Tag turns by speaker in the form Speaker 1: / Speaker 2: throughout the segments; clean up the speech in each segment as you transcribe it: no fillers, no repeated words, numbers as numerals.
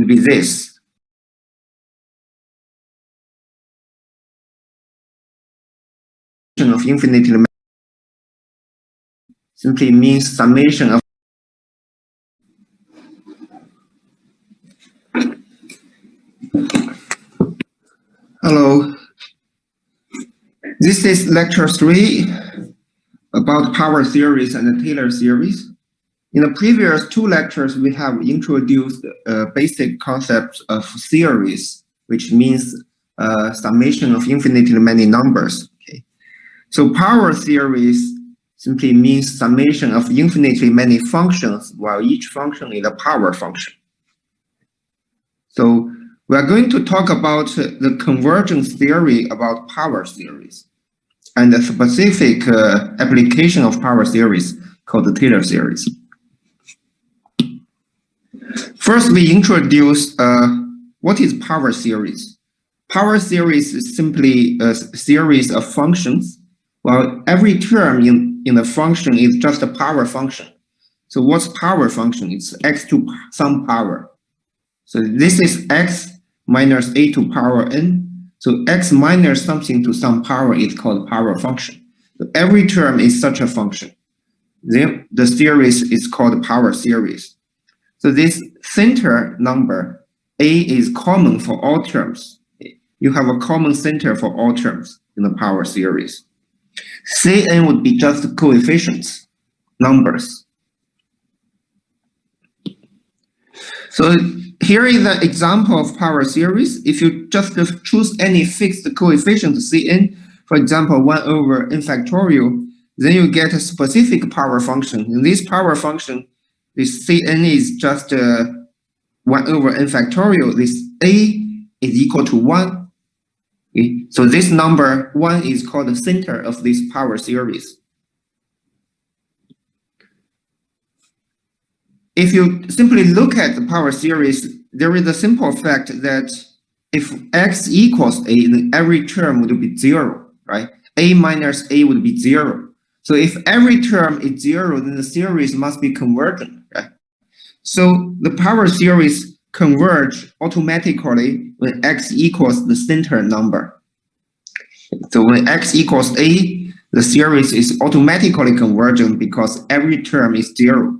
Speaker 1: would be this. Of infinitely many simply means summation of Hello. This is lecture 3 about power series and the Taylor series. In the previous 2 lectures, we have introduced basic concepts of series, which means summation of infinitely many numbers. Okay. So power series simply means summation of infinitely many functions, while each function is a power function. So we are going to talk about the convergence theory about power series and a specific application of power series called the Taylor series. First, we introduce what is power series. Power series is simply a series of functions, while every term in the function is just a power function. So what's power function? It's x to some power. So this is x minus a to power n. So x minus something to some power is called power function. So every term is such a function. Then the series is called power series. So this center number a is common for all terms. You have a common center for all terms in the power series. Cn would be just coefficients, numbers. So here is an example of power series. If you just choose any fixed coefficient Cn, for example, 1 over n factorial, then you get a specific power function. In this power function, this Cn is just 1 over n factorial. This a is equal to 1. Okay? So this number 1 is called the center of this power series. If you simply look at the power series, there is a simple fact that if x equals a, then every term would be 0, right? A minus a would be 0. So if every term is 0, then the series must be convergent, right? So the power series converge automatically when x equals the center number. So when x equals a, the series is automatically convergent because every term is 0.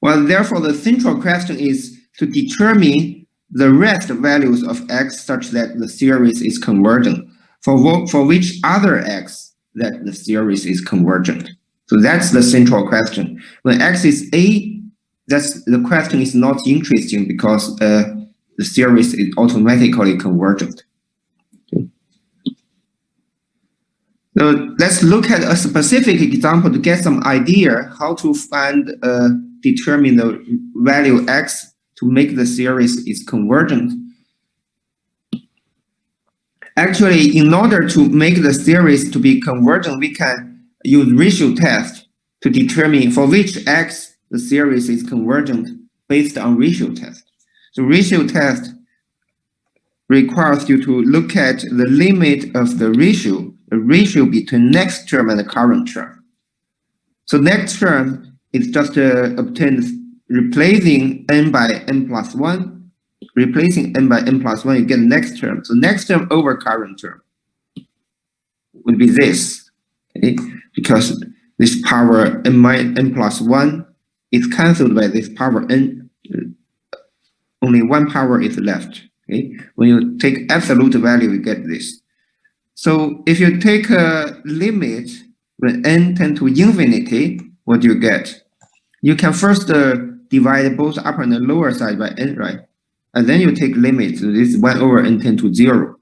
Speaker 1: Well, therefore, the central question is to determine the rest values of x such that the series is convergent. For which other x that the series is convergent. So that's the central question. When x is a, the question is not interesting because the series is automatically convergent. Okay. So let's look at a specific example to get some idea how to determine the value x to make the series is convergent. Actually, in order to make the series to be convergent, we can use ratio test to determine for which x the series is convergent based on ratio test. So ratio test requires you to look at the limit of the ratio between next term and the current term. So next term is just obtained replacing n by n plus 1. Replacing n by n plus 1, you get next term. So next term over current term would be this, okay? Because this power n plus 1 is cancelled by this power n. Only one power is left. Okay? When you take absolute value, you get this. So if you take a limit when n tends to infinity, what do you get? You can first divide both upper and the lower side by n, right? And then you take limit. So this 1 over n tend to 0.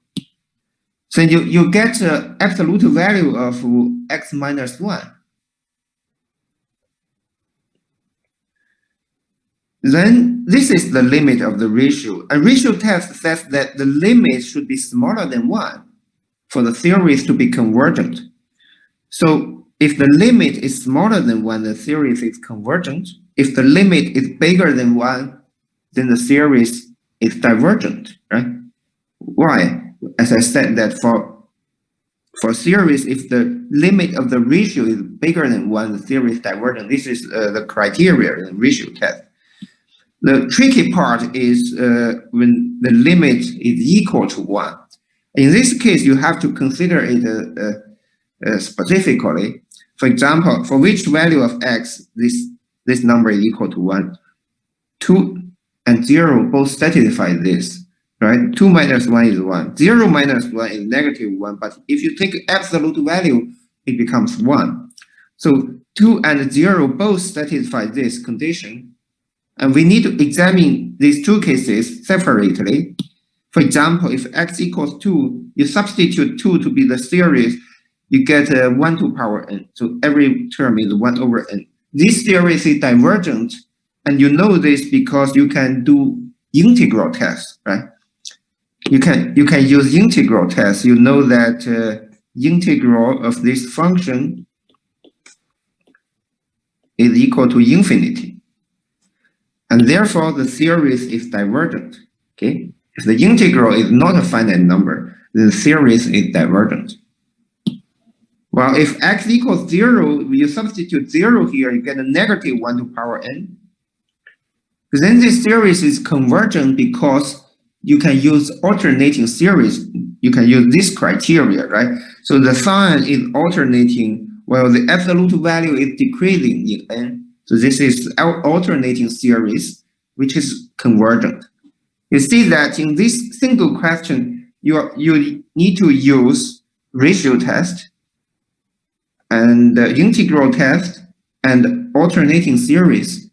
Speaker 1: So you get the absolute value of x minus 1. Then this is the limit of the ratio. A ratio test says that the limit should be smaller than 1 for the series to be convergent. So if the limit is smaller than 1, the series is convergent. If the limit is bigger than 1, then the series is divergent, right? Why? As I said that for series, if the limit of the ratio is bigger than 1, the series is divergent. This is the criteria in the ratio test. The tricky part is when the limit is equal to 1. In this case, you have to consider it specifically. For example, for which value of x this number is equal to 1, 2 and 0 both satisfy this, right? 2 minus 1 is 1. 0 minus 1 is negative 1, but if you take absolute value, it becomes 1. So 2 and 0 both satisfy this condition. And we need to examine these two cases separately. For example, if x equals 2, you substitute 2 to be the series, you get 1 to power n. So every term is 1 over n. This series is divergent, and you know this because you can do integral tests, right? You can use integral tests. You know that integral of this function is equal to infinity. And therefore, the series is divergent, okay? If the integral is not a finite number, then the series is divergent. Well, if x equals 0, you substitute 0 here, you get a negative 1 to power n. Then this series is convergent because you can use alternating series. You can use this criteria, right? So the sign is alternating while the absolute value is decreasing in n. So this is alternating series, which is convergent. You see that in this single question, you need to use ratio test and integral test and alternating series.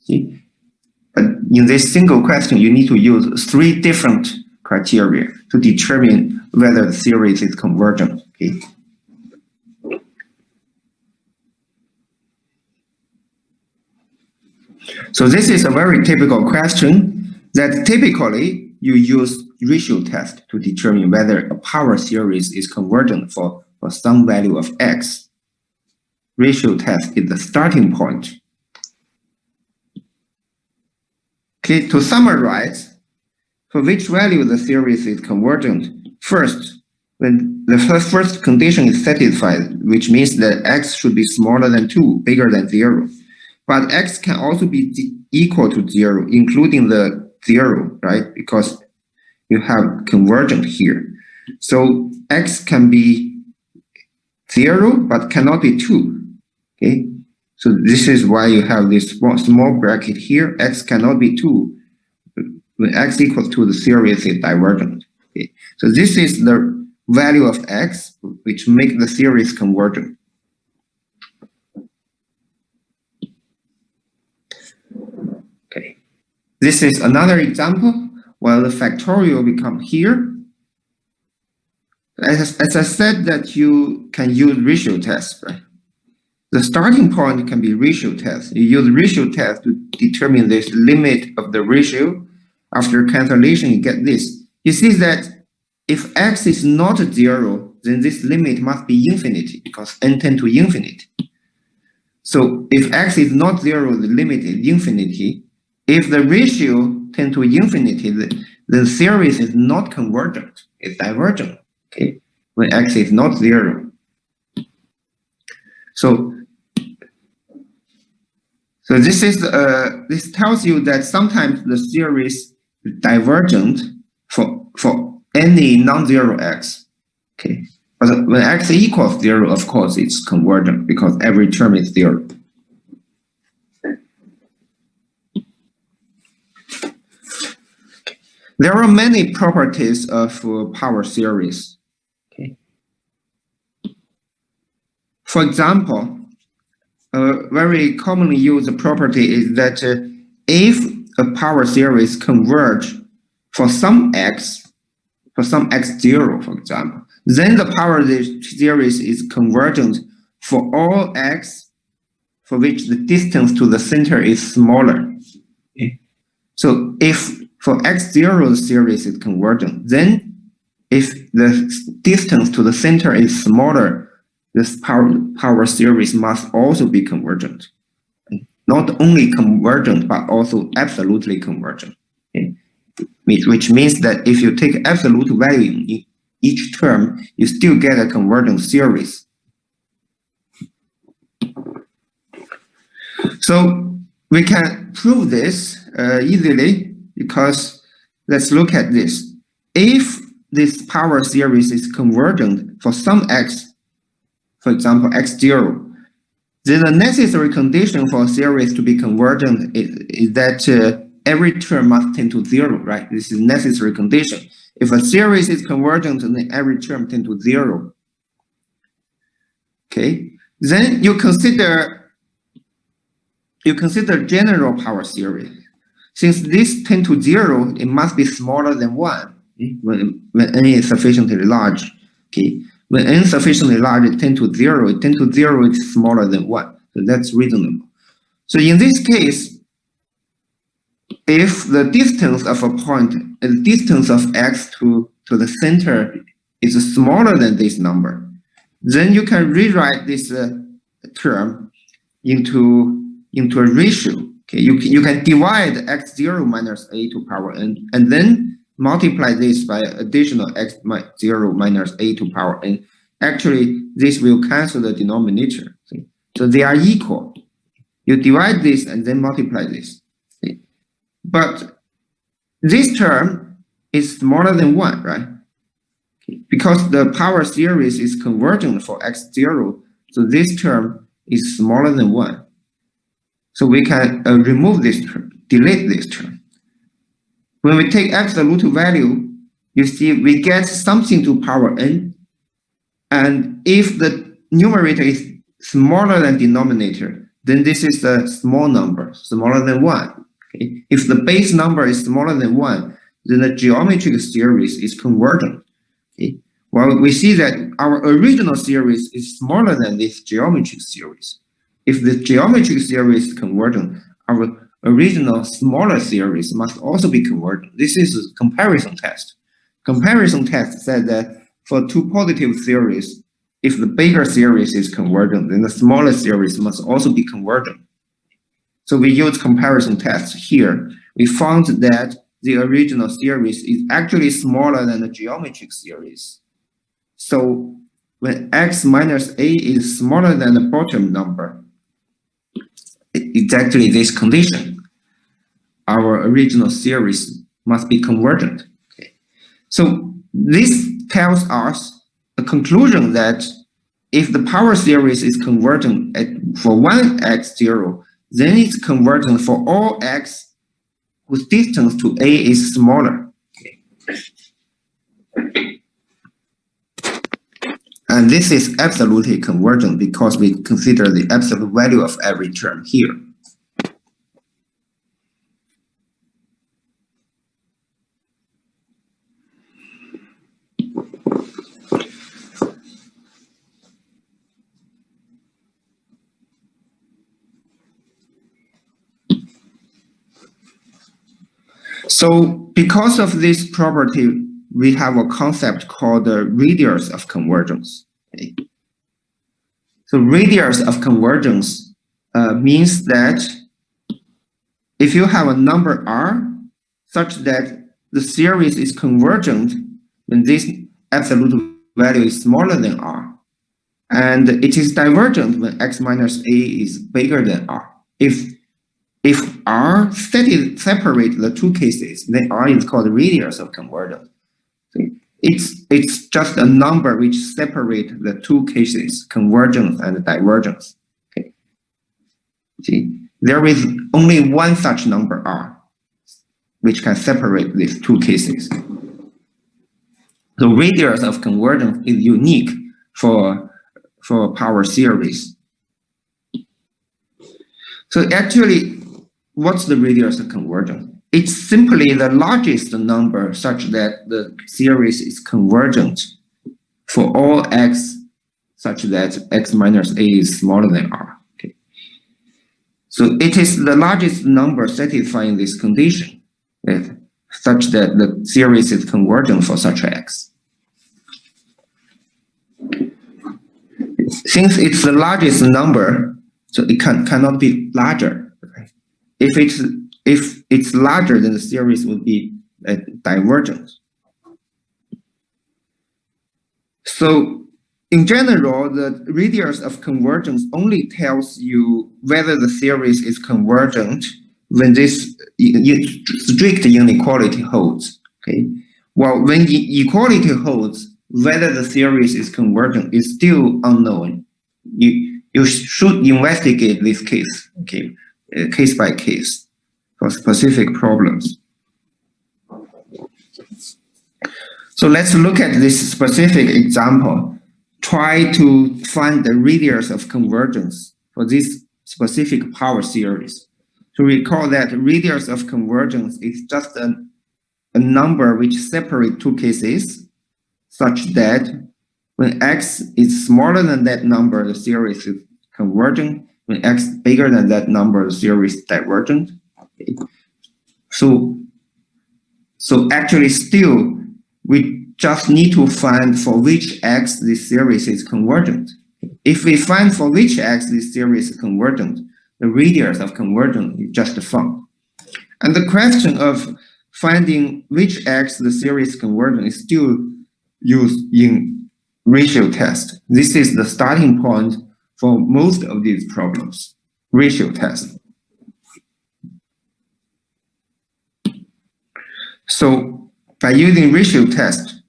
Speaker 1: See? But in this single question, you need to use 3 different criteria to determine whether the series is convergent. Okay? So this is a very typical question that typically you use ratio test to determine whether a power series is convergent for some value of x. Ratio test is the starting point. Okay, to summarize, for which value the series is convergent, first, when the first condition is satisfied, which means that x should be smaller than 2, bigger than 0. But x can also be equal to 0, including the 0, right? Because you have convergent here. So x can be 0, but cannot be 2. Okay? So this is why you have this small bracket here. X cannot be 2. When x equals 2, the series is divergent. Okay? So this is the value of x, which makes the series convergent. Okay. This is another example. While the factorial becomes here, as I said that you can use ratio tests, right? The starting point can be ratio test. You use ratio test to determine this limit of the ratio. After cancellation, you get this. You see that if x is not 0, then this limit must be infinity because n tends to infinity. So if x is not 0, the limit is infinity. If the ratio tends to infinity, the series is not convergent. It's divergent. Okay, when x is not 0. So this is this tells you that sometimes the series is divergent for any non-zero x. Okay, but when x equals 0, of course it's convergent because every term is 0. There are many properties of power series. Okay. For example, a very commonly used property is that if a power series converge for some x 0, for example, then the power series is convergent for all x for which the distance to the center is smaller. Okay. So if for x0 the series is convergent, then if the distance to the center is smaller, this power series must also be convergent. Not only convergent, but also absolutely convergent. Okay? Which means that if you take absolute value in each term, you still get a convergent series. So we can prove this easily because let's look at this. If this power series is convergent for some x, for example, x0, then the necessary condition for a series to be convergent is that every term must tend to 0, right? This is necessary condition. If a series is convergent, then every term tend to 0. Okay, then you consider general power series. Since this tend to 0, it must be smaller than 1 when n is sufficiently large. Okay, when n is sufficiently large, it tend to 0. It tend to 0 is smaller than 1. So that's reasonable. So in this case, if the distance of a point, the distance of x to the center is smaller than this number, then you can rewrite this term into a ratio. Okay, you can divide x0 minus a to power n, and then multiply this by additional x0 minus a to power n. Actually, this will cancel the denominator. Okay? So they are equal. You divide this and then multiply this. Okay? But this term is smaller than 1, right? Okay. Because the power series is convergent for x0, so this term is smaller than 1. So we can remove this term, delete this term. When we take absolute value, you see we get something to power n. And if the numerator is smaller than denominator, then this is a small number, smaller than 1. Okay? If the base number is smaller than 1, then the geometric series is convergent. Okay? Well, we see that our original series is smaller than this geometric series. If the geometric series is convergent, our original smaller series must also be convergent. This is a comparison test. Comparison test said that for two positive series, if the bigger series is convergent, then the smaller series must also be convergent. So we use comparison test here. We found that the original series is actually smaller than the geometric series. So when x minus a is smaller than the bottom number, it's actually this condition. Our original series must be convergent. Okay. So this tells us a conclusion that if the power series is convergent for one x0, then it's convergent for all x whose distance to a is smaller. Okay. And this is absolutely convergent because we consider the absolute value of every term here. So because of this property, we have a concept called the radius of convergence. Okay. So radius of convergence means that if you have a number r such that the series is convergent when this absolute value is smaller than r, and it is divergent when x minus a is bigger than r. If r separate the two cases, then r is called the radius of convergence. So it's just a number which separates the two cases, convergence and divergence. Okay. See, there is only one such number r, which can separate these two cases. The radius of convergence is unique for power series. So actually, what's the radius of convergence? It's simply the largest number such that the series is convergent for all x such that x minus a is smaller than r. Okay. So it is the largest number satisfying this condition, such that the series is convergent for such x. Since it's the largest number, so it cannot be larger. Right? If it's larger, then the series would be divergent. So in general, the radius of convergence only tells you whether the series is convergent when this strict inequality holds. Okay. Well, when equality holds, whether the series is convergent is still unknown. You should investigate this case, okay, case by case for specific problems. So let's look at this specific example. Try to find the radius of convergence for this specific power series. To recall that radius of convergence is just a number which separates two cases, such that when x is smaller than that number, the series is convergent. When x is bigger than that number, the series is divergent. Okay. So actually still, we just need to find for which x this series is convergent. If we find for which x this series is convergent, the radius of convergence is just found. And the question of finding which x the series is convergent is still used in ratio test. This is the starting point for most of these problems, ratio test. So by using ratio test,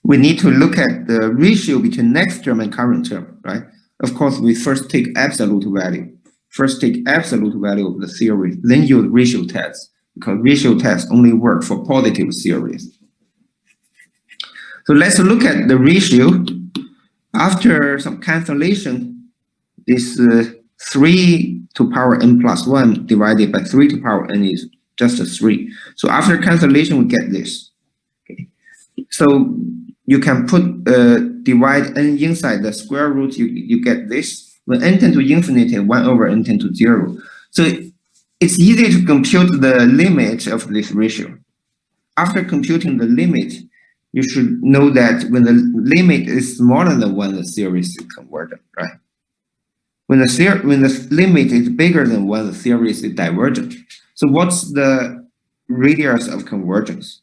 Speaker 1: we need to look at the ratio between next term and current term, right? Of course, we first take absolute value. First take absolute value of the series, then use ratio test, because ratio tests only work for positive series. So let's look at the ratio. After some cancellation, this 3 to power n plus 1 divided by 3 to power n is just a 3. So after cancellation, we get this. Okay. So you can put divide n inside the square root, you get this. When n tend to infinity, 1 over n tend to 0. So it's easy to compute the limit of this ratio. After computing the limit, you should know that when the limit is smaller than 1, the series is convergent, right? When the limit is bigger than 1, the series is divergent. So what's the radius of convergence?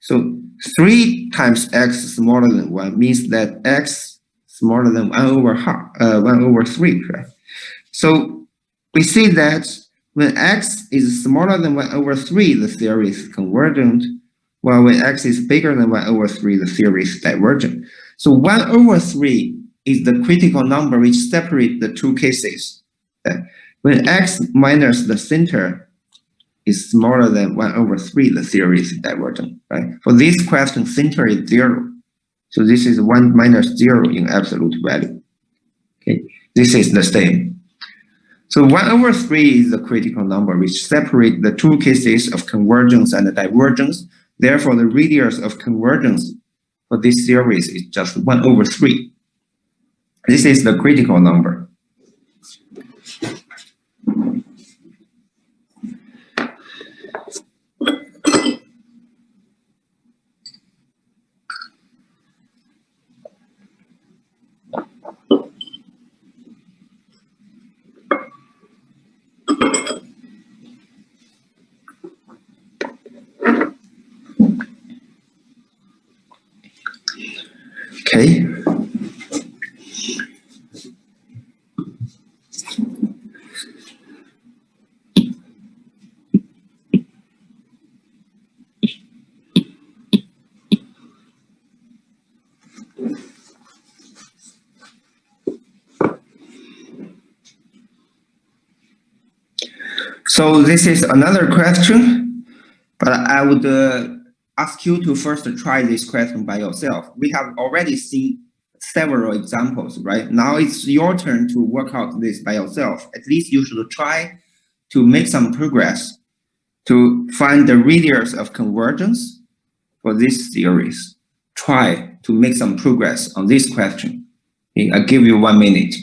Speaker 1: So 3 times x smaller than 1 means that x smaller than 1 over 3, right? So we see that when x is smaller than 1 over 3, the series is convergent, while when x is bigger than 1 over 3, the series is divergent. So 1 over 3 is the critical number which separates the two cases. When x minus the center is smaller than 1 over 3, the series is divergent, right? For this question, center is 0. So this is 1 minus 0 in absolute value. Okay, this is the same. So 1 over 3 is the critical number which separates the two cases of convergence and divergence. Therefore, the radius of convergence for this series is just 1 over 3. This is the critical number. Okay. So this is another question, but I would ask you to first try this question by yourself. We have already seen several examples, right? Now it's your turn to work out this by yourself. At least you should try to make some progress to find the radius of convergence for this series. Try to make some progress on this question. Okay, I'll give you 1 minute.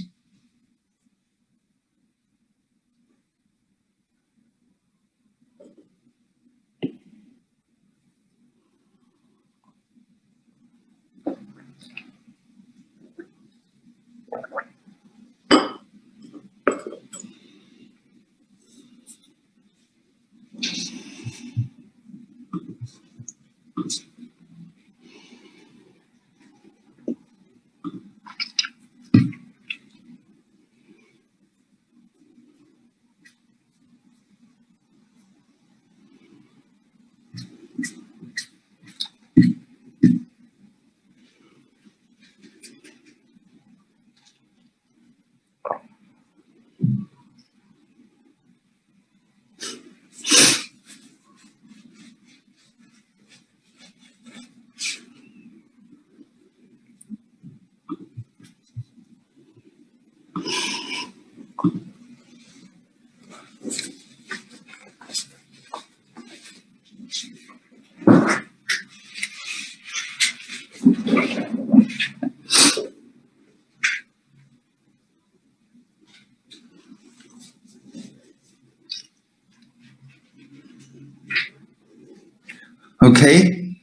Speaker 1: Okay.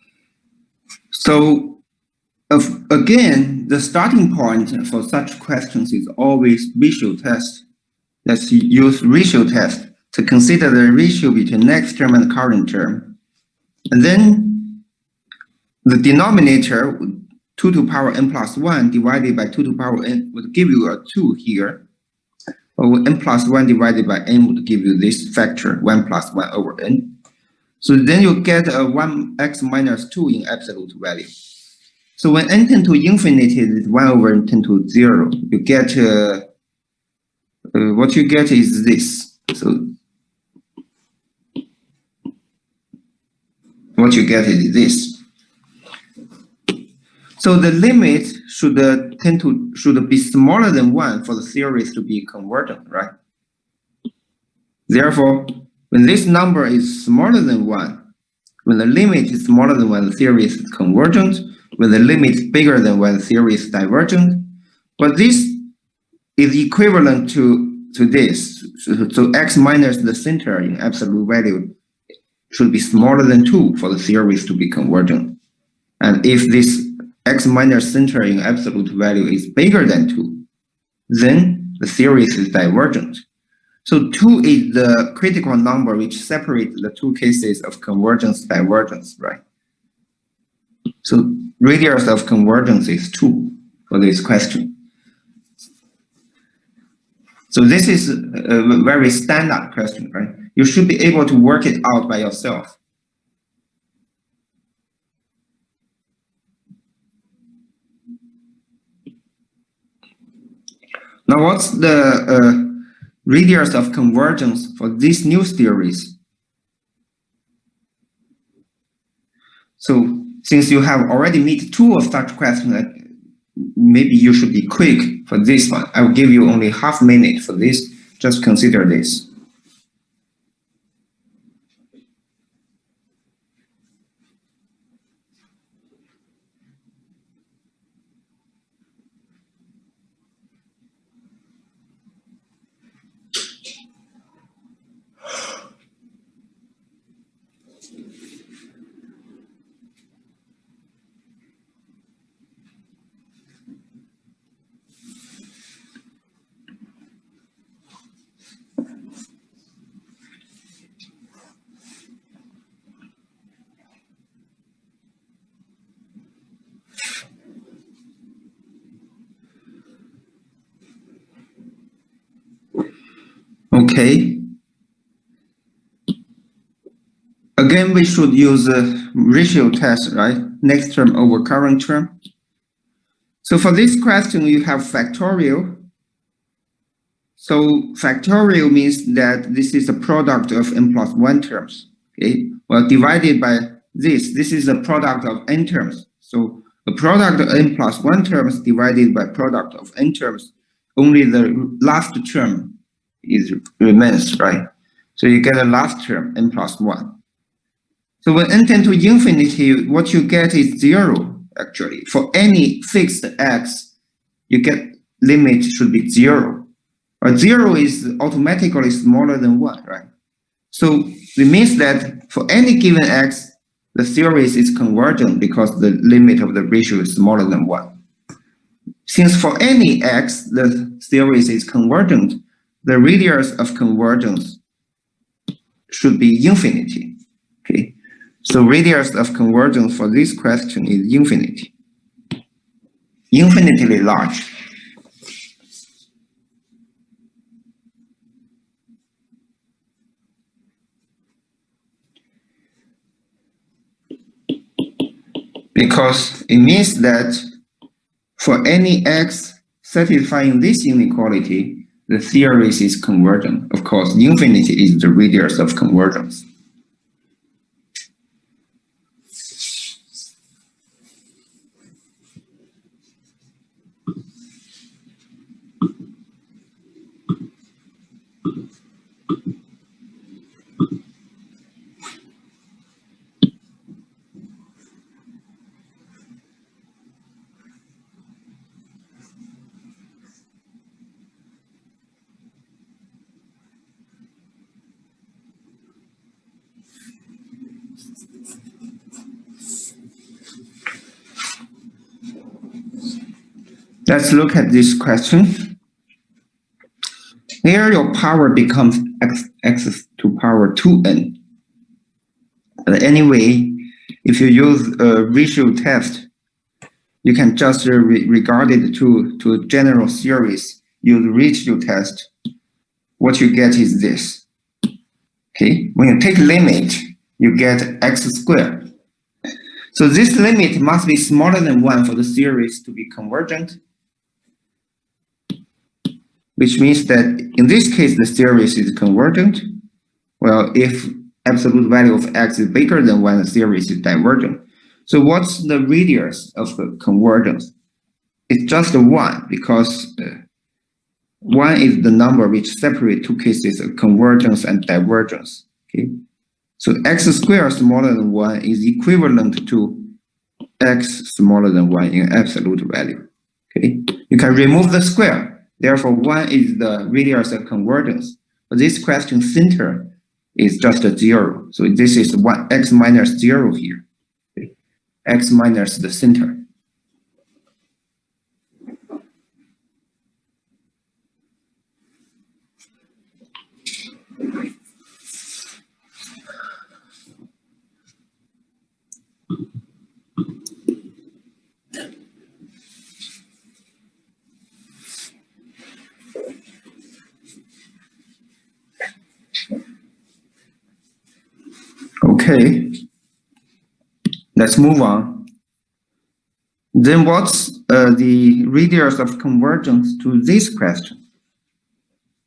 Speaker 1: So again, the starting point for such questions is always ratio test. Let's use ratio test to consider the ratio between next term and current term. And then the denominator, 2 to the power n plus 1 divided by 2 to the power n would give you a 2 here. Or n plus 1 divided by n would give you this factor, 1 plus 1 over n. So then you get a 1x minus 2 in absolute value. So when n tends to infinity, is 1 over n tends to 0. You get, what you get is this. So what you get is this. So the limit should be smaller than 1 for the series to be convergent, right? Therefore, when this number is smaller than 1, when the limit is smaller than 1, the series is convergent. When the limit is bigger than 1, the series is divergent. But this is equivalent to this. So x minus the center in absolute value should be smaller than 2 for the series to be convergent. And if this x minus center in absolute value is bigger than 2, then the series is divergent. So 2 is the critical number which separates the two cases of convergence divergence, right? So radius of convergence is 2 for this question. So this is a very standard question, right? You should be able to work it out by yourself. Now, what's the radius of convergence for this new series? So since you have already met 2 of such questions, maybe you should be quick for this one. I will give you only half minute for this. Just consider this. Okay. Again, we should use a ratio test, right? Next term over current term. So for this question, you have factorial. So factorial means that this is a product of n plus 1 terms. Okay. Well, divided by this is a product of n terms. So the product of n plus 1 terms divided by product of n terms, only the last term remains, right? So you get a last term, n plus 1. So when n tends to infinity, what you get is 0, actually. For any fixed x, you get limit should be 0. Or 0 is automatically smaller than 1, right? So it means that for any given x, the series is convergent because the limit of the ratio is smaller than 1. Since for any x, the series is convergent, the radius of convergence should be infinity. Okay, so radius of convergence for this question is infinity, infinitely large. Because it means that for any x satisfying this inequality, the series is convergent. Of course, infinity is the radius of convergence. Let's look at this question. Here your power becomes x to power 2n. Anyway, if you use a ratio test, you can just regard it to a general series. Use ratio test. What you get is this. Okay, when you take limit, you get x squared. So this limit must be smaller than 1 for the series to be convergent, which means that in this case, the series is convergent. Well, if absolute value of x is bigger than 1, the series is divergent. So what's the radius of the convergence? It's just 1, because 1 is the number which separates two cases of convergence and divergence. Okay, so x squared smaller than 1 is equivalent to x smaller than 1 in absolute value. Okay, you can remove the square. Therefore, 1 is the radius of convergence. But this question center is just a 0. So this is 1 x minus 0 here. Okay. X minus the center. Okay, let's move on. Then what's the radius of convergence to this question?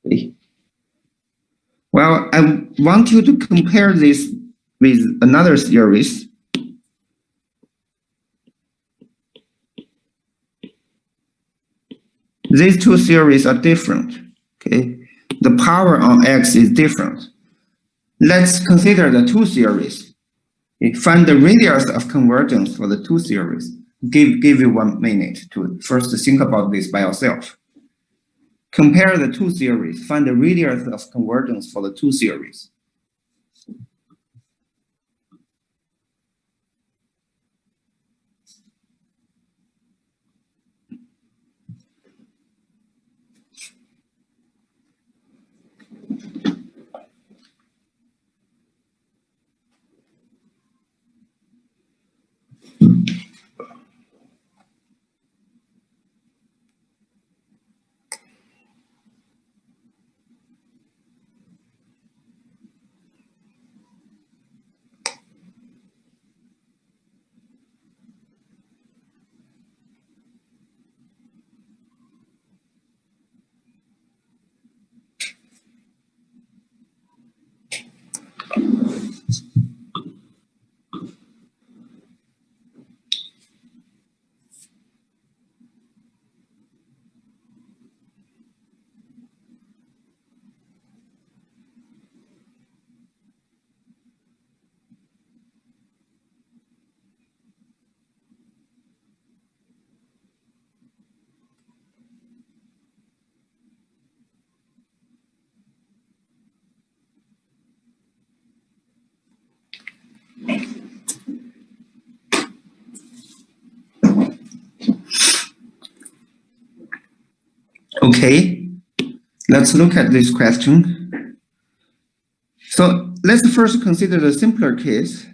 Speaker 1: Okay. Well, I want you to compare this with another series. These two series are different. Okay, the power on x is different. Let's consider the two series. Find the radius of convergence for the two series. Give you 1 minute to first think about this by yourself. Compare the two series. Find the radius of convergence for the two series. Okay, let's look at this question. So let's first consider the simpler case.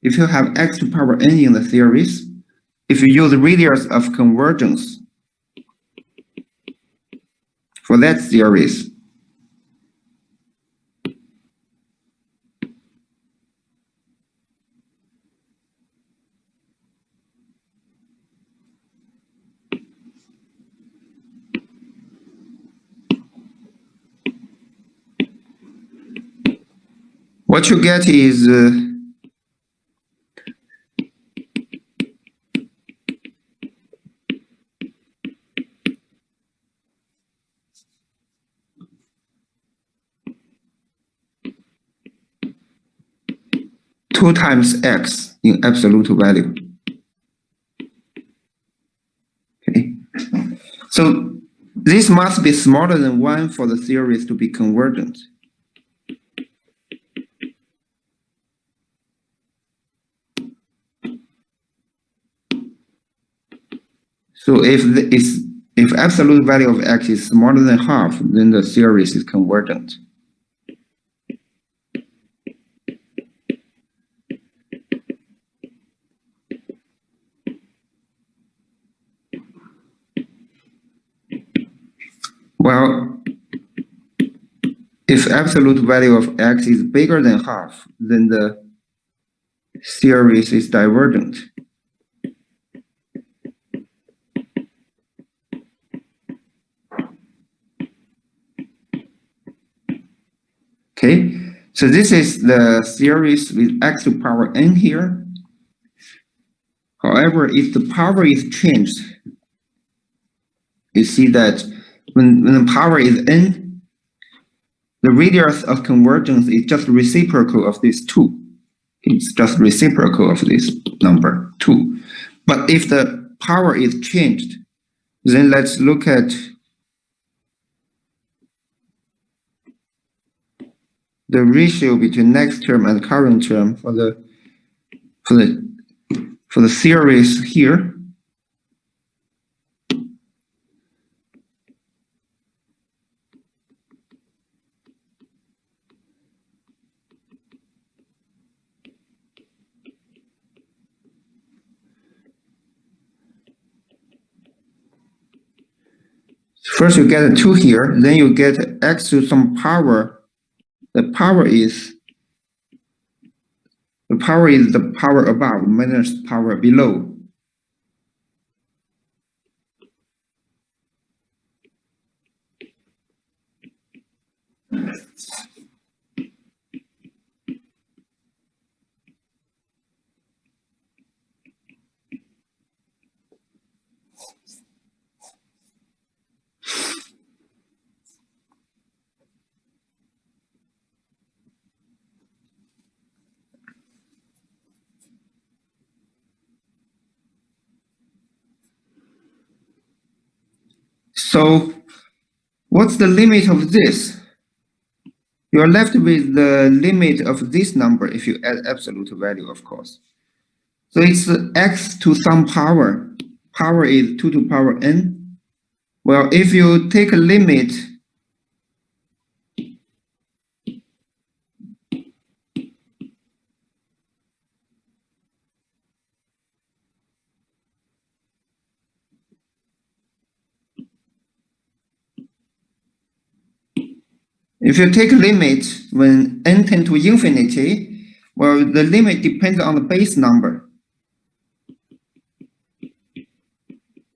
Speaker 1: If you have x to power n in the series, if you use the radius of convergence for that series, what you get is two times x in absolute value. Okay, so this must be smaller than 1 for the series to be convergent. So if absolute value of x is smaller than half, then the series is convergent. Well, if absolute value of x is bigger than half, then the series is divergent. Okay, so this is the series with x to power n here. However, if the power is changed, you see that when the power is n, the radius of convergence is just reciprocal of this 2. It's just reciprocal of this number 2. But if the power is changed, then let's look at the ratio between next term and current term for the series here. First you get a 2 here, then you get x to some power. The power is the power above minus power below. So what's the limit of this? You're left with the limit of this number if you add absolute value, of course. So it's x to some power. Power is 2 to power n. Well, if you take a limit, when n tend to infinity, well, the limit depends on the base number.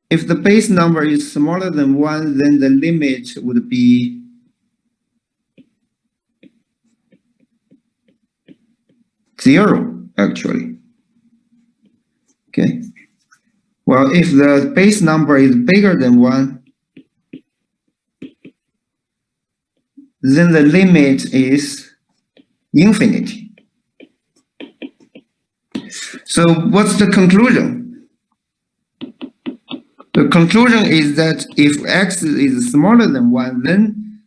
Speaker 1: If the base number is smaller than 1, then the limit would be zero, actually. Okay. Well, if the base number is bigger than 1, then the limit is infinity. So what's the conclusion? The conclusion is that if x is smaller than 1, then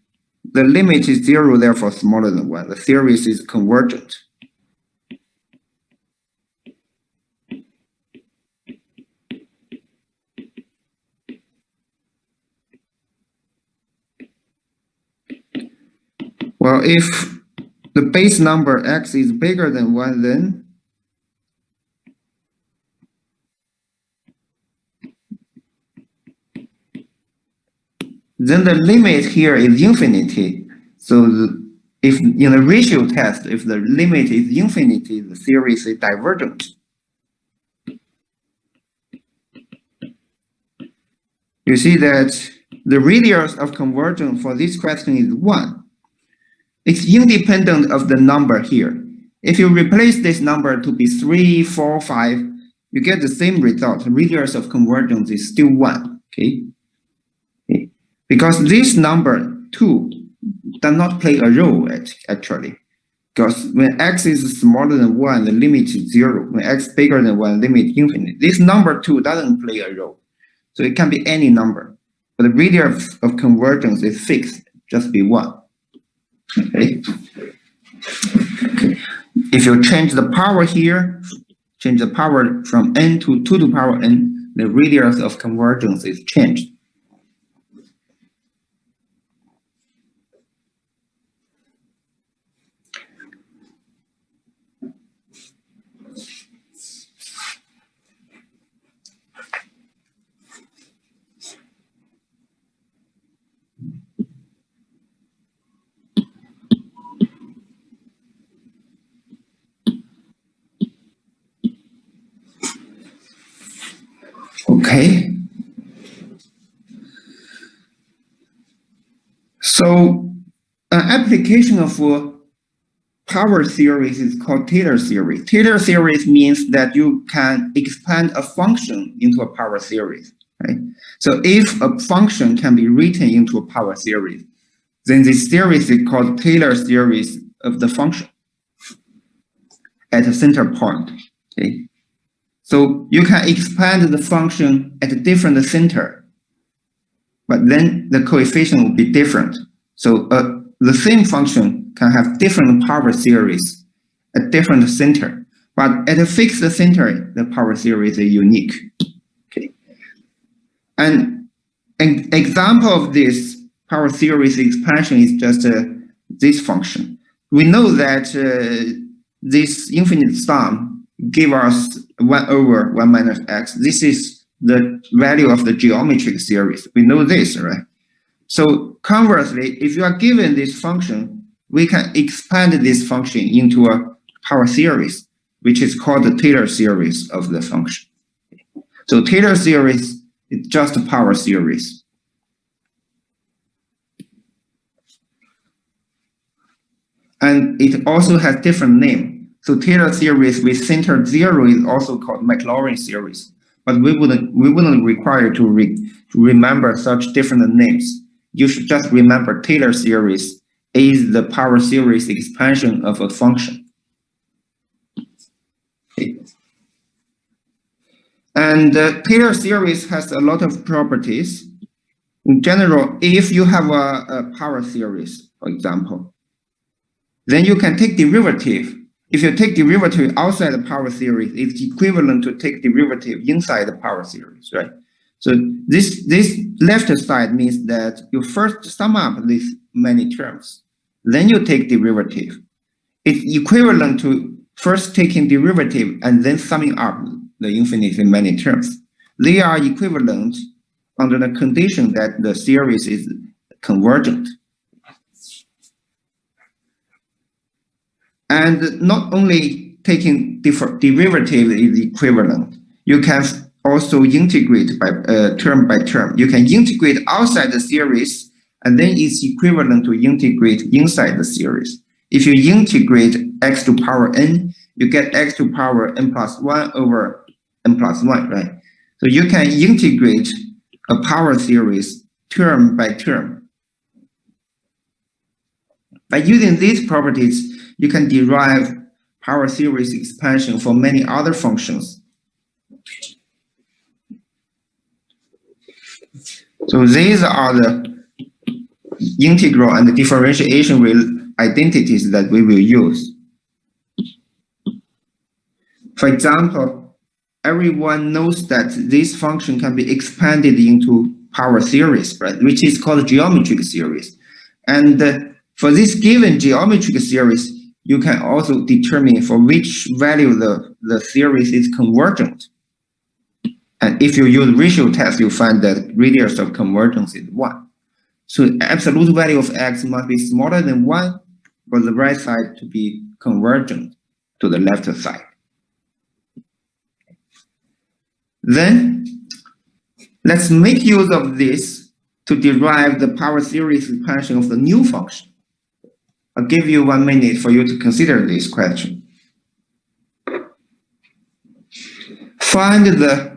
Speaker 1: the limit is 0, therefore smaller than 1. The series is convergent. Well, if the base number x is bigger than 1, then the limit here is infinity. So if in a ratio test, if the limit is infinity, the series is divergent. You see that the radius of convergence for this question is 1. It's independent of the number here. If you replace this number to be 3, 4, 5, you get the same result. The radius of convergence is still 1. Okay? Because this number 2 does not play a role actually. Because when x is smaller than 1, the limit is 0. When x is bigger than 1, limit infinite. This number 2 doesn't play a role. So it can be any number. But the radius of convergence is fixed, just be 1. Okay. If you change the power here, change the power from n to 2 to power n, the radius of convergence is changed. Okay. So an application of power series is called Taylor series. Taylor series means that you can expand a function into a power series. Right? So if a function can be written into a power series, then this series is called Taylor series of the function at a center point. Okay? So you can expand the function at a different center, but then the coefficient will be different. So the same function can have different power series at different center, but at a fixed center, the power series is unique. Okay. And an example of this power series expansion is just this function. We know that this infinite sum give us 1 over 1 minus x. This is the value of the geometric series. We know this, right? So conversely, if you are given this function, we can expand this function into a power series, which is called the Taylor series of the function. So Taylor series is just a power series. And it also has different name. So Taylor series with center 0 is also called Maclaurin series. But we wouldn't require to remember such different names. You should just remember Taylor series is the power series expansion of a function. Okay. And Taylor series has a lot of properties. In general, if you have a power series, for example, then you can take derivative. If you take derivative outside the power series, it's equivalent to take derivative inside the power series, right? So this left side means that you first sum up these many terms, then you take derivative. It's equivalent to first taking derivative and then summing up the infinitely many terms. They are equivalent under the condition that the series is convergent. And not only taking derivative is equivalent, you can also integrate by term by term. You can integrate outside the series, and then it's equivalent to integrate inside the series. If you integrate x to power n, you get x to power n plus 1 over n plus 1, right? So you can integrate a power series term by term. By using these properties, you can derive power series expansion for many other functions. So these are the integral and differentiation identities that we will use. For example, everyone knows that this function can be expanded into power series, right, which is called geometric series. And for this given geometric series, you can also determine for which value the series is convergent. And if you use ratio test, you find that radius of convergence is 1. So absolute value of x must be smaller than 1 for the right side to be convergent to the left side. Then let's make use of this to derive the power series expansion of the new function. I'll give you 1 minute for you to consider this question. Find the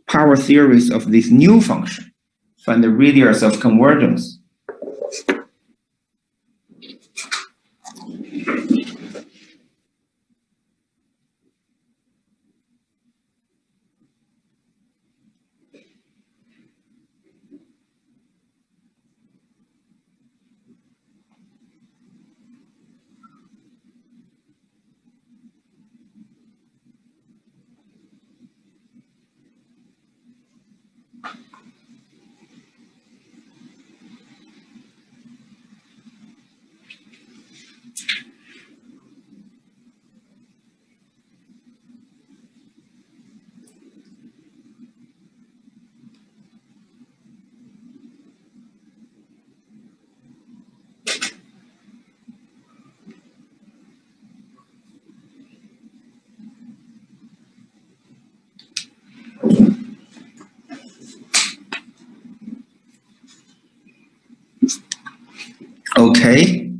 Speaker 1: power series of this new function. Find the radius of convergence. Okay,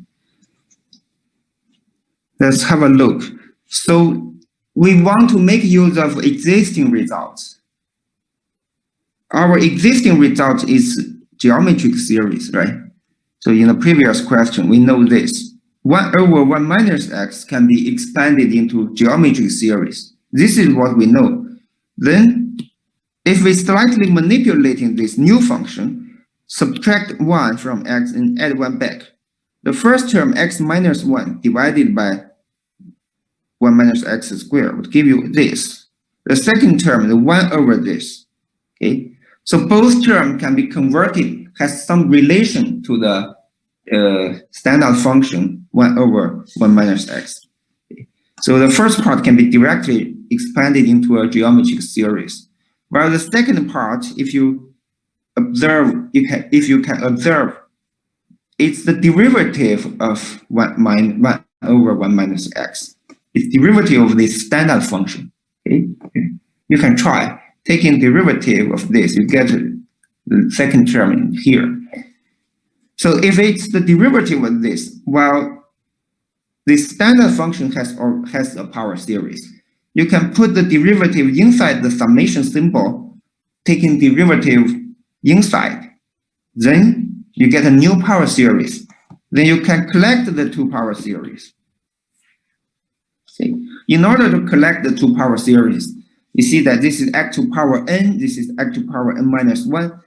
Speaker 1: let's have a look. So we want to make use of existing results. Our existing result is geometric series, right? So in the previous question, we know this. 1 over 1 minus x can be expanded into geometric series. This is what we know. Then, if we slightly manipulating this new function, subtract 1 from x and add 1 back. The first term, x minus 1 divided by 1 minus x squared would give you this. The second term, the 1 over this. Okay, so both terms can be converted, has some relation to the standard function 1 over 1 minus x. Okay. So the first part can be directly expanded into a geometric series, while the second part, if you can observe, it's the derivative of 1 over 1 minus x. It's derivative of this standard function. Okay, you can try taking derivative of this, you get the second term in here. So if it's the derivative of this, while the standard function has a power series, you can put the derivative inside the summation symbol, taking derivative inside. Then you get a new power series. Then you can collect the two power series. See, in order to collect the two power series, you see that this is x to power n, this is x to power n minus 1.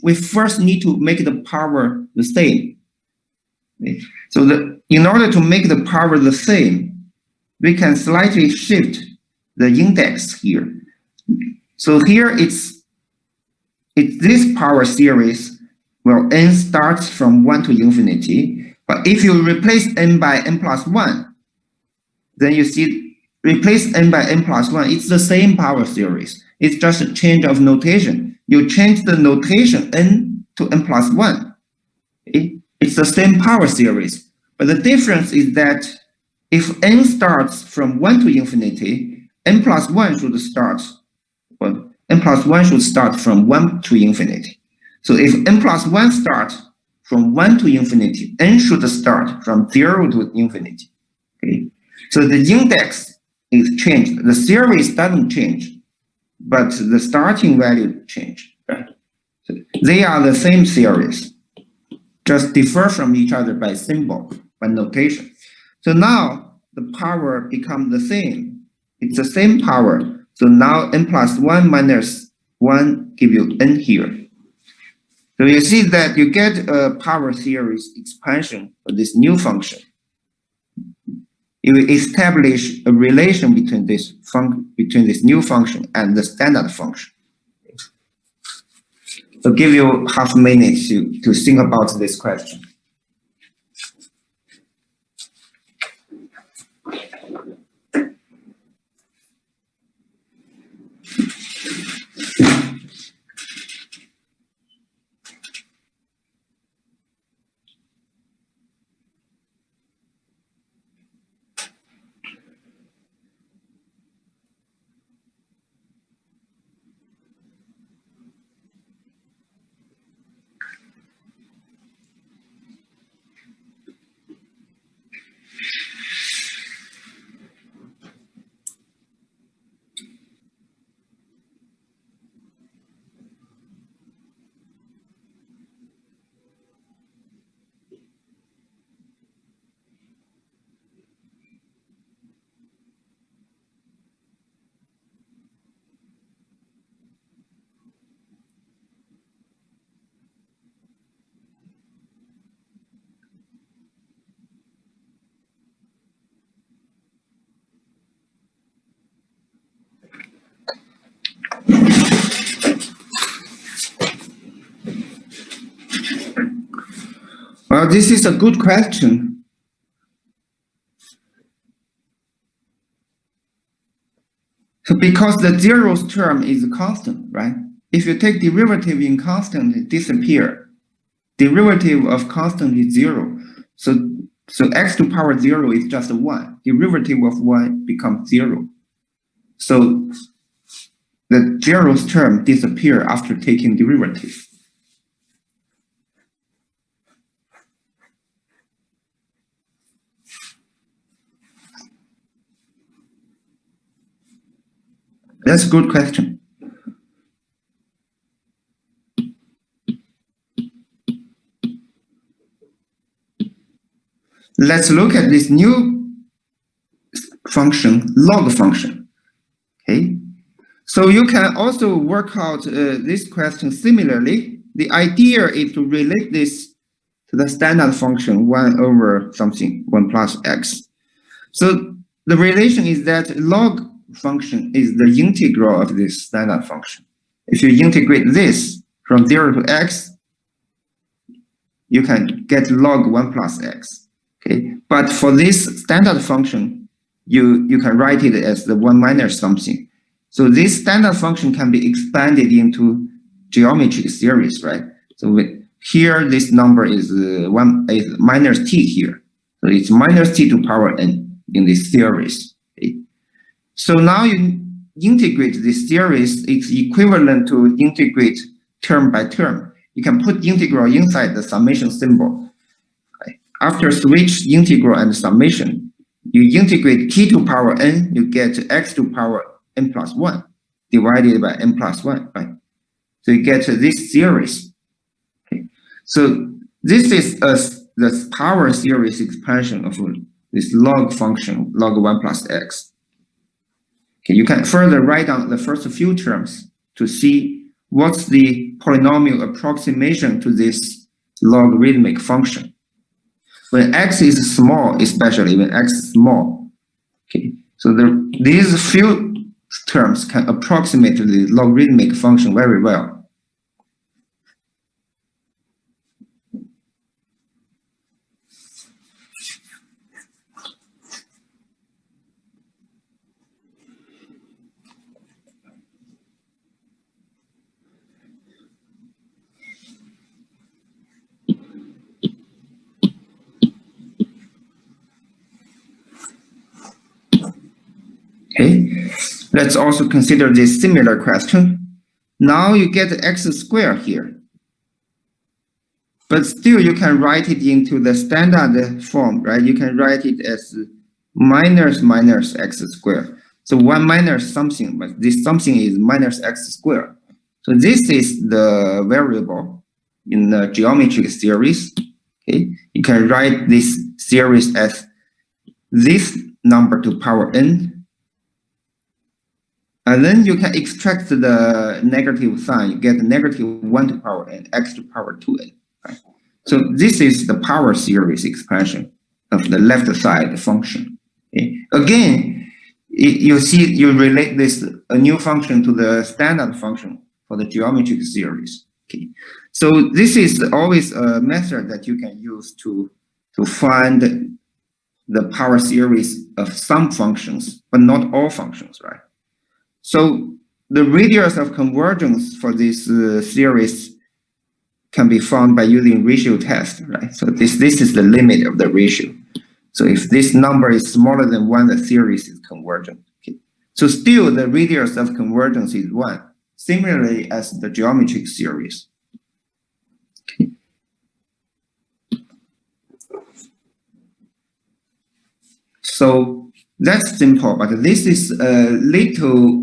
Speaker 1: We first need to make the power the same. Okay. So in order to make the power the same, we can slightly shift the index here. So here it's this power series. Well, n starts from 1 to infinity. But if you replace n by n plus 1, then you see replace n by n plus 1, it's the same power series. It's just a change of notation. You change the notation n to n plus 1. Okay? It's the same power series. But the difference is that if n starts from 1 to infinity, n plus 1 should start, well, n plus 1 should start from 1 to infinity. So if n plus 1 starts from 1 to infinity, n should start from 0 to infinity. Okay? So the index is changed. The series doesn't change, but the starting value change. Right? So they are the same series, just differ from each other by symbol, by notation. So now the power becomes the same. It's the same power. So now n plus 1 minus 1 give you n here. So you see that you get a power series expansion of this new function. You establish a relation between this new function and the standard function. So give you half a minute to think about this question. Well, this is a good question. So because the zeroth term is constant, right? If you take derivative in constant, it disappears. Derivative of constant is 0. So x to power 0 is just 1. Derivative of 1 becomes 0. So the zeroth term disappears after taking derivative. That's a good question. Let's look at this new function, log function. Okay, so you can also work out this question similarly. The idea is to relate this to the standard function 1 over something, 1 plus x. So the relation is that log function is the integral of this standard function. If you integrate this from 0 to x, you can get log 1 plus x. Okay, but for this standard function, you can write it as the 1 minus something. So this standard function can be expanded into geometric series, right? So here, this number is minus t here. So it's minus t to power n in this series. Okay? So now you integrate this series, it's equivalent to integrate term by term. You can put integral inside the summation symbol. After switch integral and summation, you integrate t to power n, you get x to power n plus 1 divided by n plus 1, right? So you get this series. Okay. So this is the power series expansion of this log function, log 1 plus x. Okay, you can further write down the first few terms to see what's the polynomial approximation to this logarithmic function. When x is small, especially when x is small, okay, so these few terms can approximate the logarithmic function very well. Okay, let's also consider this similar question. Now you get x squared here. But still you can write it into the standard form, right? You can write it as minus x squared. So 1 minus something, but this something is minus x squared. So this is the variable in the geometric series. Okay, you can write this series as this number to power n. And then you can extract the negative sign. You get negative 1 to power n, x to power 2n. Right? So this is the power series expansion of the left side function. Okay? Again, you see, you relate this new function to the standard function for the geometric series. Okay? So this is always a method that you can use to find the power series of some functions, but not all functions, right? So the radius of convergence for this series can be found by using ratio test, right? So this is the limit of the ratio. So if this number is smaller than 1, the series is convergent. Okay. So still the radius of convergence is 1, similarly as the geometric series. Okay. So that's simple, but this is a little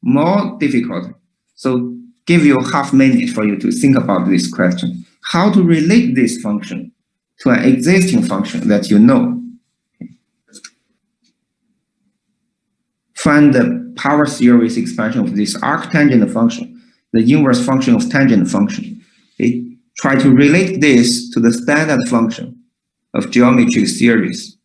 Speaker 1: more difficult. So give you half minute for you to think about this question. How to relate this function to an existing function that you know. Find the power series expansion of this arctangent function, the inverse function of tangent function. Okay? Try to relate this to the standard function of geometric series.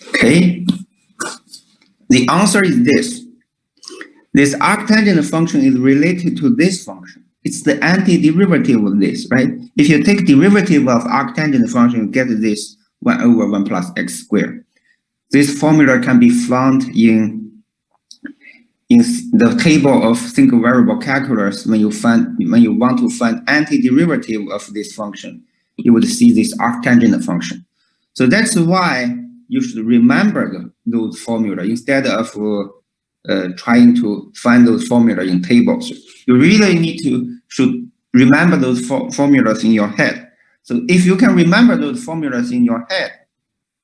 Speaker 1: Okay, The answer is this. This arctangent function is related to this function. It's the antiderivative of this, right? If you take derivative of arctangent function, you get this 1 over 1 plus x squared. This formula can be found in the table of single variable calculus. When you want to find antiderivative of this function, you would see this arctangent function. So that's why you should remember those formula instead of trying to find those formula in tables. You really should remember those formulas in your head. So if you can remember those formulas in your head,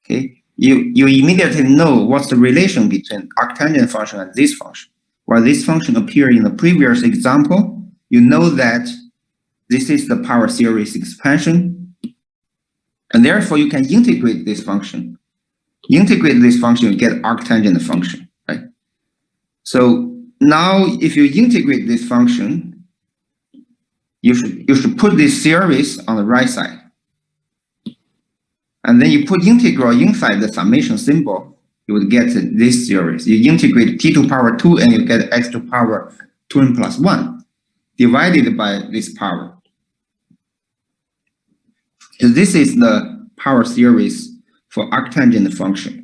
Speaker 1: okay, you immediately know what's the relation between arctangent function and this function. While this function appeared in the previous example, you know that this is the power series expansion, and therefore you can integrate this function. Integrate this function, you get arctangent function, right? So now if you integrate this function, you should put this series on the right side. And then you put integral inside the summation symbol, you would get this series. You integrate t to power 2 and you get x to power 2n plus 1 divided by this power. So this is the power series for arctangent function.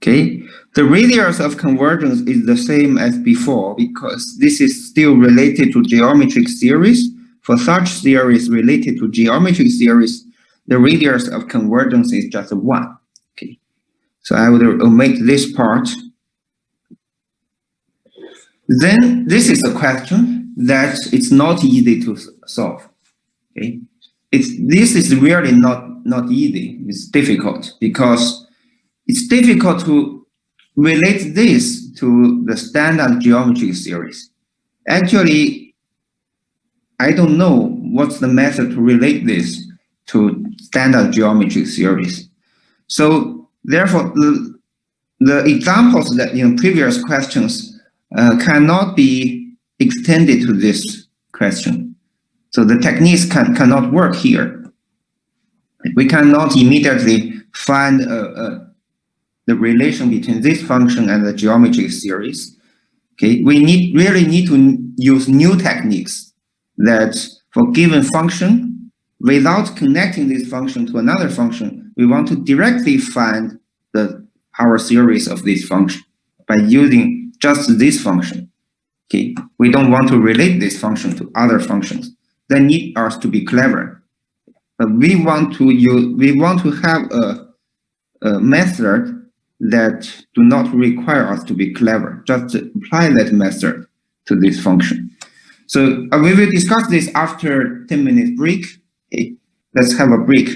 Speaker 1: Okay, the radius of convergence is the same as before because this is still related to geometric series. For such series related to geometric series, the radius of convergence is just 1. Okay, so I will omit this part. Then this is a question that it's not easy to solve. Okay, this is really not easy. It's difficult because it's difficult to relate this to the standard geometric series. Actually, I don't know what's the method to relate this to standard geometric series. So therefore, the examples that in previous questions cannot be extended to this question. So the techniques cannot work here. We cannot immediately find the relation between this function and the geometric series. Okay, we really need to use new techniques that for given function, without connecting this function to another function, we want to directly find the power series of this function by using just this function. Okay, we don't want to relate this function to other functions. They need us to be clever. But we want to have a method that do not require us to be clever. Just apply that method to this function. So we will discuss this after 10 minutes break. Okay, let's have a break.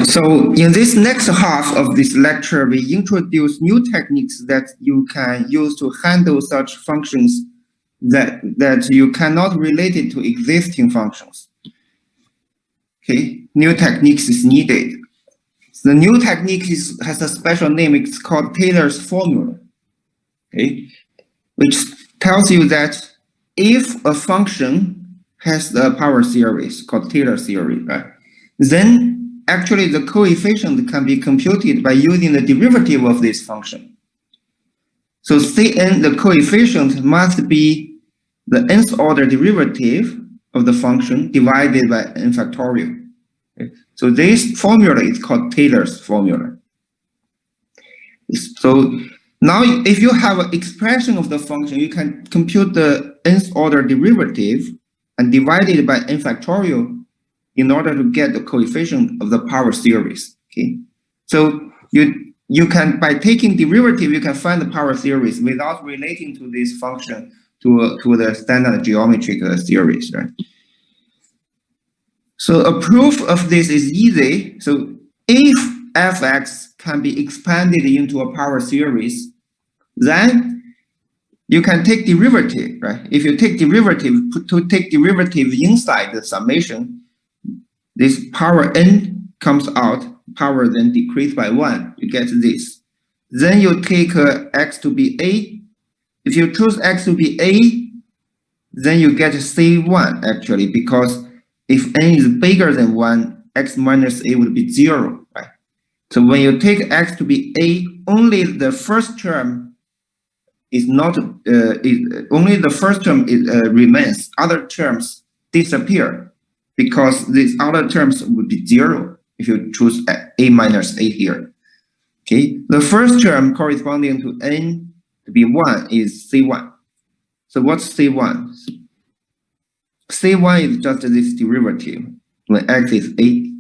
Speaker 1: So in this next half of this lecture, we introduce new techniques that you can use to handle such functions that you cannot relate it to existing functions. Okay, new techniques is needed. The new technique has a special name. It's called Taylor's formula. Okay, which tells you that if a function has the power series called Taylor series, right, then actually the coefficient can be computed by using the derivative of this function. So Cn, the coefficient, must be the nth order derivative of the function divided by n factorial. Okay. So this formula is called Taylor's formula. So now if you have an expression of the function, you can compute the nth order derivative and divide it by n factorial in order to get the coefficient of the power series. Okay, so you can, by taking derivative, you can find the power series without relating to this function to the standard geometric series, right? So a proof of this is easy. So if fx can be expanded into a power series, then you can take derivative, right? If you take derivative, to take derivative inside the summation, this power n comes out, power then decreased by 1, you get this. Then you take x to be a. If you choose x to be a, then you get c1 actually, because if n is bigger than 1, x minus a would be 0, right? So when you take x to be a, only the first term is not, only the first term remains, other terms disappear, because these other terms would be 0 if you choose a minus a here. Okay, the first term corresponding to n to be 1 is c1. So what's c1? c1 is just this derivative when x is a.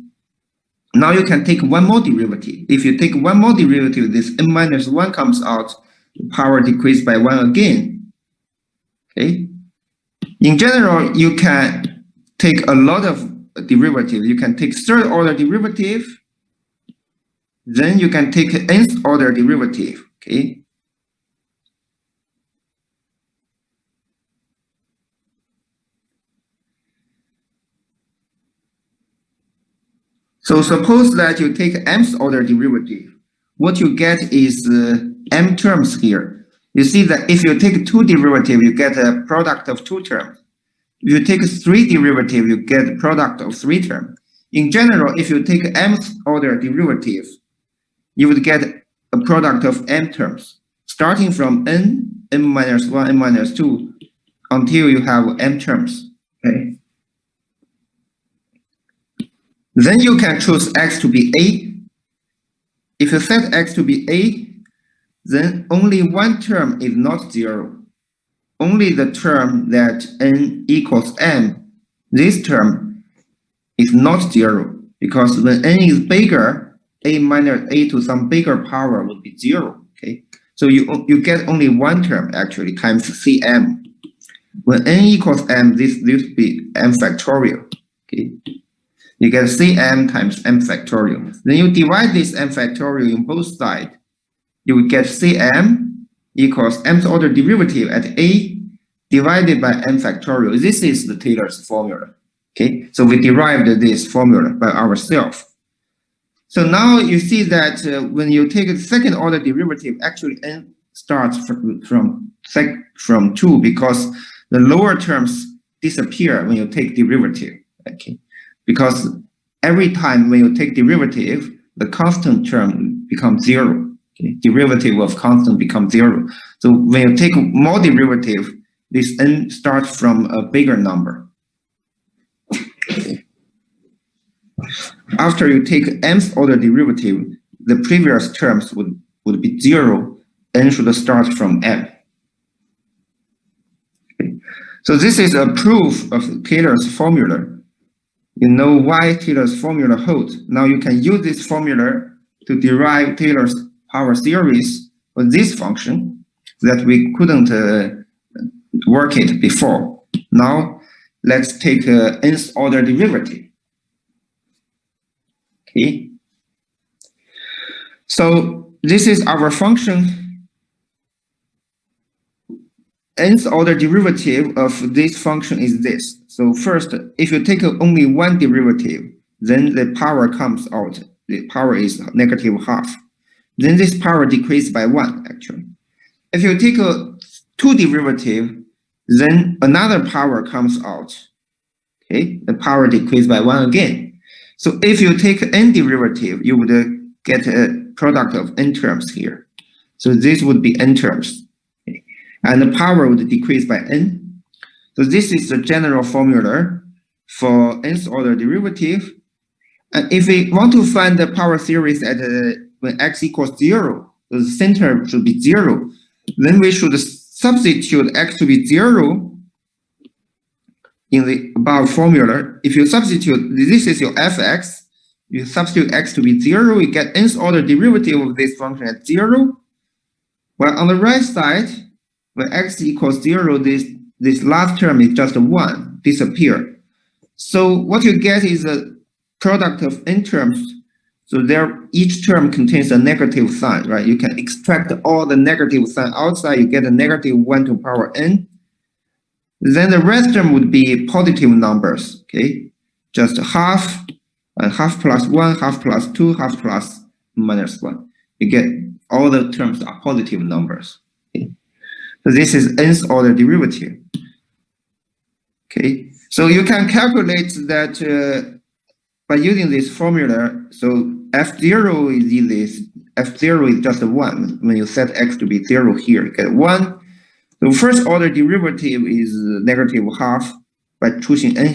Speaker 1: Now you can take one more derivative. If you take one more derivative, this n minus 1 comes out, the power decreased by 1 again. Okay, in general, you can take a lot of derivatives. You can take third order derivative, then you can take nth order derivative. Okay. So suppose that you take mth order derivative. What you get is m terms here. You see that if you take 2 derivatives, you get a product of 2 terms. If you take 3 derivatives, you get a product of 3 terms. In general, if you take mth order derivative, you would get a product of m terms, starting from n, m minus 1, m minus 2, until you have m terms. Okay. Then you can choose x to be a. If you set x to be a, then only one term is not 0. Only the term that n equals m, this term is not 0, because when n is bigger, a minus a to some bigger power would be 0. Okay, so you get only one term actually times cm. When n equals m, this would be m factorial. Okay, you get cm times m factorial. Then you divide this m factorial in both sides. You will get cm equals mth order derivative at a divided by m factorial. This is the Taylor's formula. Okay, so we derived this formula by ourselves. So now you see that when you take the second order derivative, actually n starts from 2, because the lower terms disappear when you take derivative. Okay, because every time when you take derivative, the constant term becomes 0. Okay? Derivative of constant becomes 0. So when you take more derivative, this n starts from a bigger number. After you take mth order derivative, the previous terms would be 0. N should start from m. Okay. So this is a proof of Taylor's formula. you know why Taylor's formula holds. Now you can use this formula to derive Taylor's power series for this function that we couldn't work it before. Now let's take nth order derivative. Okay. So this is our function. Nth order derivative of this function is this. So first, if you take only one derivative, then the power comes out. The power is -½ Then this power decreases by 1, actually. If you take two derivative, then another power comes out. Okay, the power decreases by 1 again. So if you take n derivative, you would get a product of n terms here. So this would be n terms. Okay. And the power would decrease by n. So this is the general formula for nth order derivative. And if we want to find the power series at when x equals 0, the center should be 0, then we should substitute x to be 0 in the above formula. If you substitute, this is your fx, you substitute x to be 0, you get nth order derivative of this function at 0. Well, on the right side, when x equals 0, this last term is just 1, disappear. So what you get is a product of n terms. So there, each term contains a negative sign, right? You can extract all the negative sign outside, you get a -1 to the power n. Then the rest term would be positive numbers, okay? Just half, and half plus 1, half plus 2, half plus -1. You get all the terms are positive numbers. Okay? So this is nth order derivative. Okay, so you can calculate that by using this formula. So f0 is this. F0 is just 1. When you set x to be 0 here, you get 1. The first order derivative is -½ by choosing n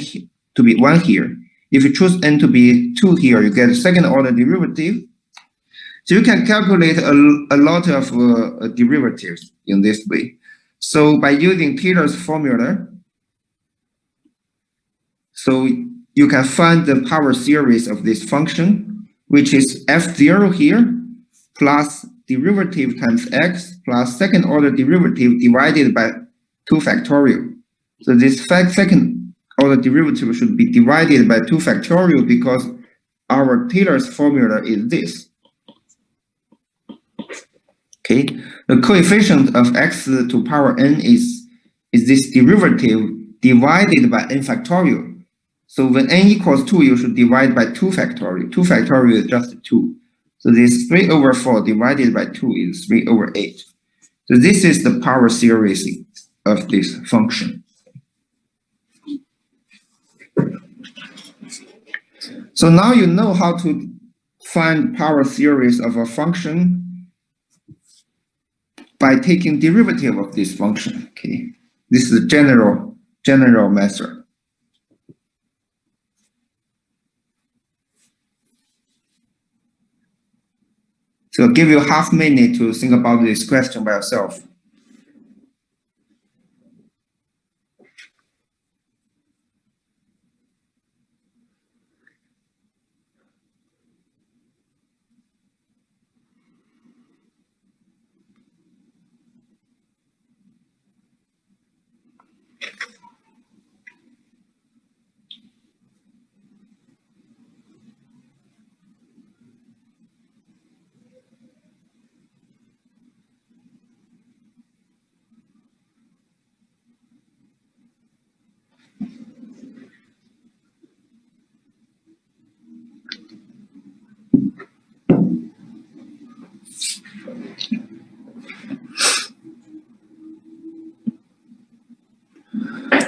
Speaker 1: to be 1 here. If you choose n to be 2 here, you get a second order derivative. So you can calculate a lot of derivatives in this way. So by using Taylor's formula, so you can find the power series of this function, which is f0 here, plus derivative times x, plus second order derivative divided by 2 factorial. So this second order derivative should be divided by 2 factorial because our Taylor's formula is this. Okay, the coefficient of x to power n is this derivative divided by n factorial. So when n equals 2, you should divide by 2 factorial. 2 factorial is just 2. So this 3/4 divided by 2 is 3/8. So this is the power series of this function. So now you know how to find power series of a function by taking derivative of this function. Okay, this is a general method. So I'll give you half minute to think about this question by yourself.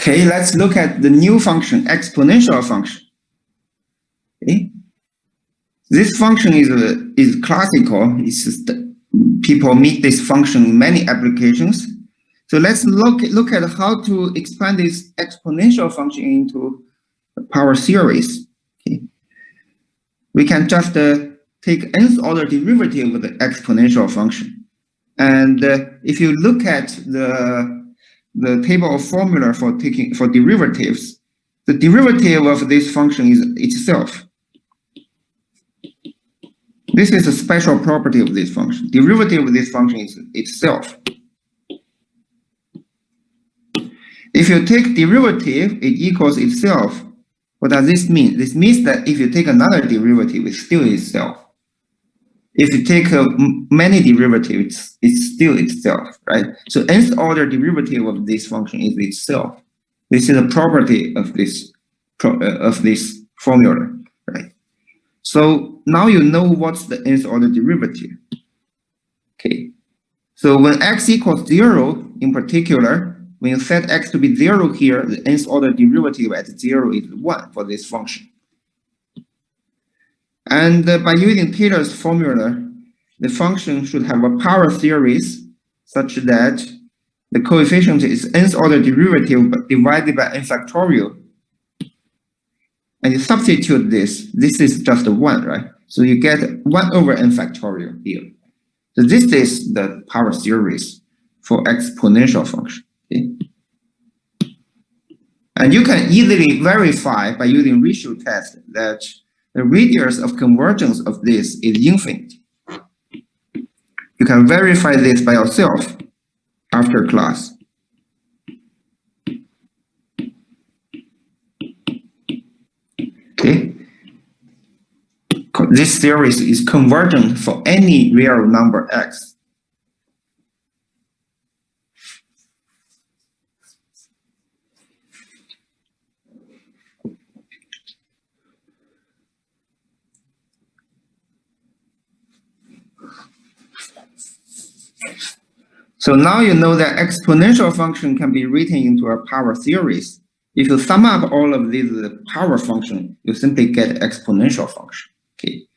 Speaker 1: Okay, let's look at the new function, exponential function. Okay, this function is classical. It's just, people meet this function in many applications. So let's look at how to expand this exponential function into a power series. Okay, we can just take nth order derivative of the exponential function, and if you look at the table of formula for derivatives, the derivative of this function is itself. This is a special property of this function. Derivative of this function is itself. If you take derivative, it equals itself. What does this mean? This means that if you take another derivative, it's still itself. If you take many derivatives, it's still itself, right? So nth order derivative of this function is itself. This is a property of this formula, right? So now you know what's the nth order derivative. Okay. So when x equals 0, in particular, when you set x to be 0 here, the nth order derivative at 0 is 1 for this function. And by using Taylor's formula, the function should have a power series such that the coefficient is nth order derivative but divided by n factorial. And you substitute this is just 1, right? So you get 1 over n factorial here. So this is the power series for exponential function. Okay? And you can easily verify by using ratio test that the radius of convergence of this is infinite. You can verify this by yourself after class. Okay. This series is convergent for any real number x. So now you know that exponential function can be written into a power series. If you sum up all of these power functions, you simply get exponential function. Okay.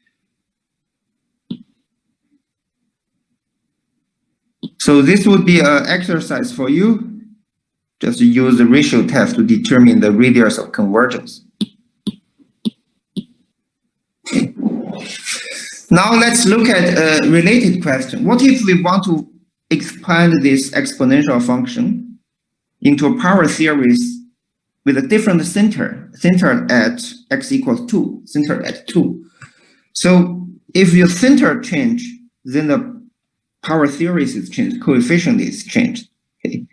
Speaker 1: So this would be an exercise for you. Just use the ratio test to determine the radius of convergence. Okay. Now let's look at a related question. What if we want to expand this exponential function into a power series with a different center, centered at x equals 2, centered at 2. So if your center change, then the power series is changed, coefficient is changed. Okay.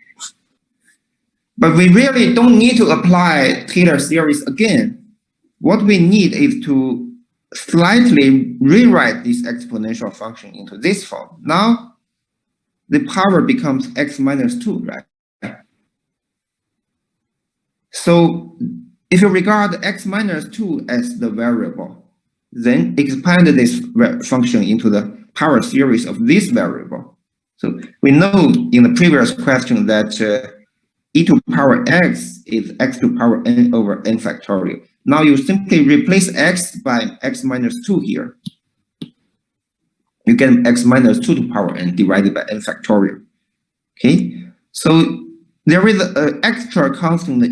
Speaker 1: But we really don't need to apply Taylor series again. What we need is to slightly rewrite this exponential function into this form. Now, the power becomes x minus 2, right? So if you regard x minus 2 as the variable, then expand this function into the power series of this variable. So we know in the previous question that e to the power x is x to the power n over n factorial. Now you simply replace x by x minus 2 here. You get x minus 2 to the power n divided by n factorial. Okay, so there is an extra constant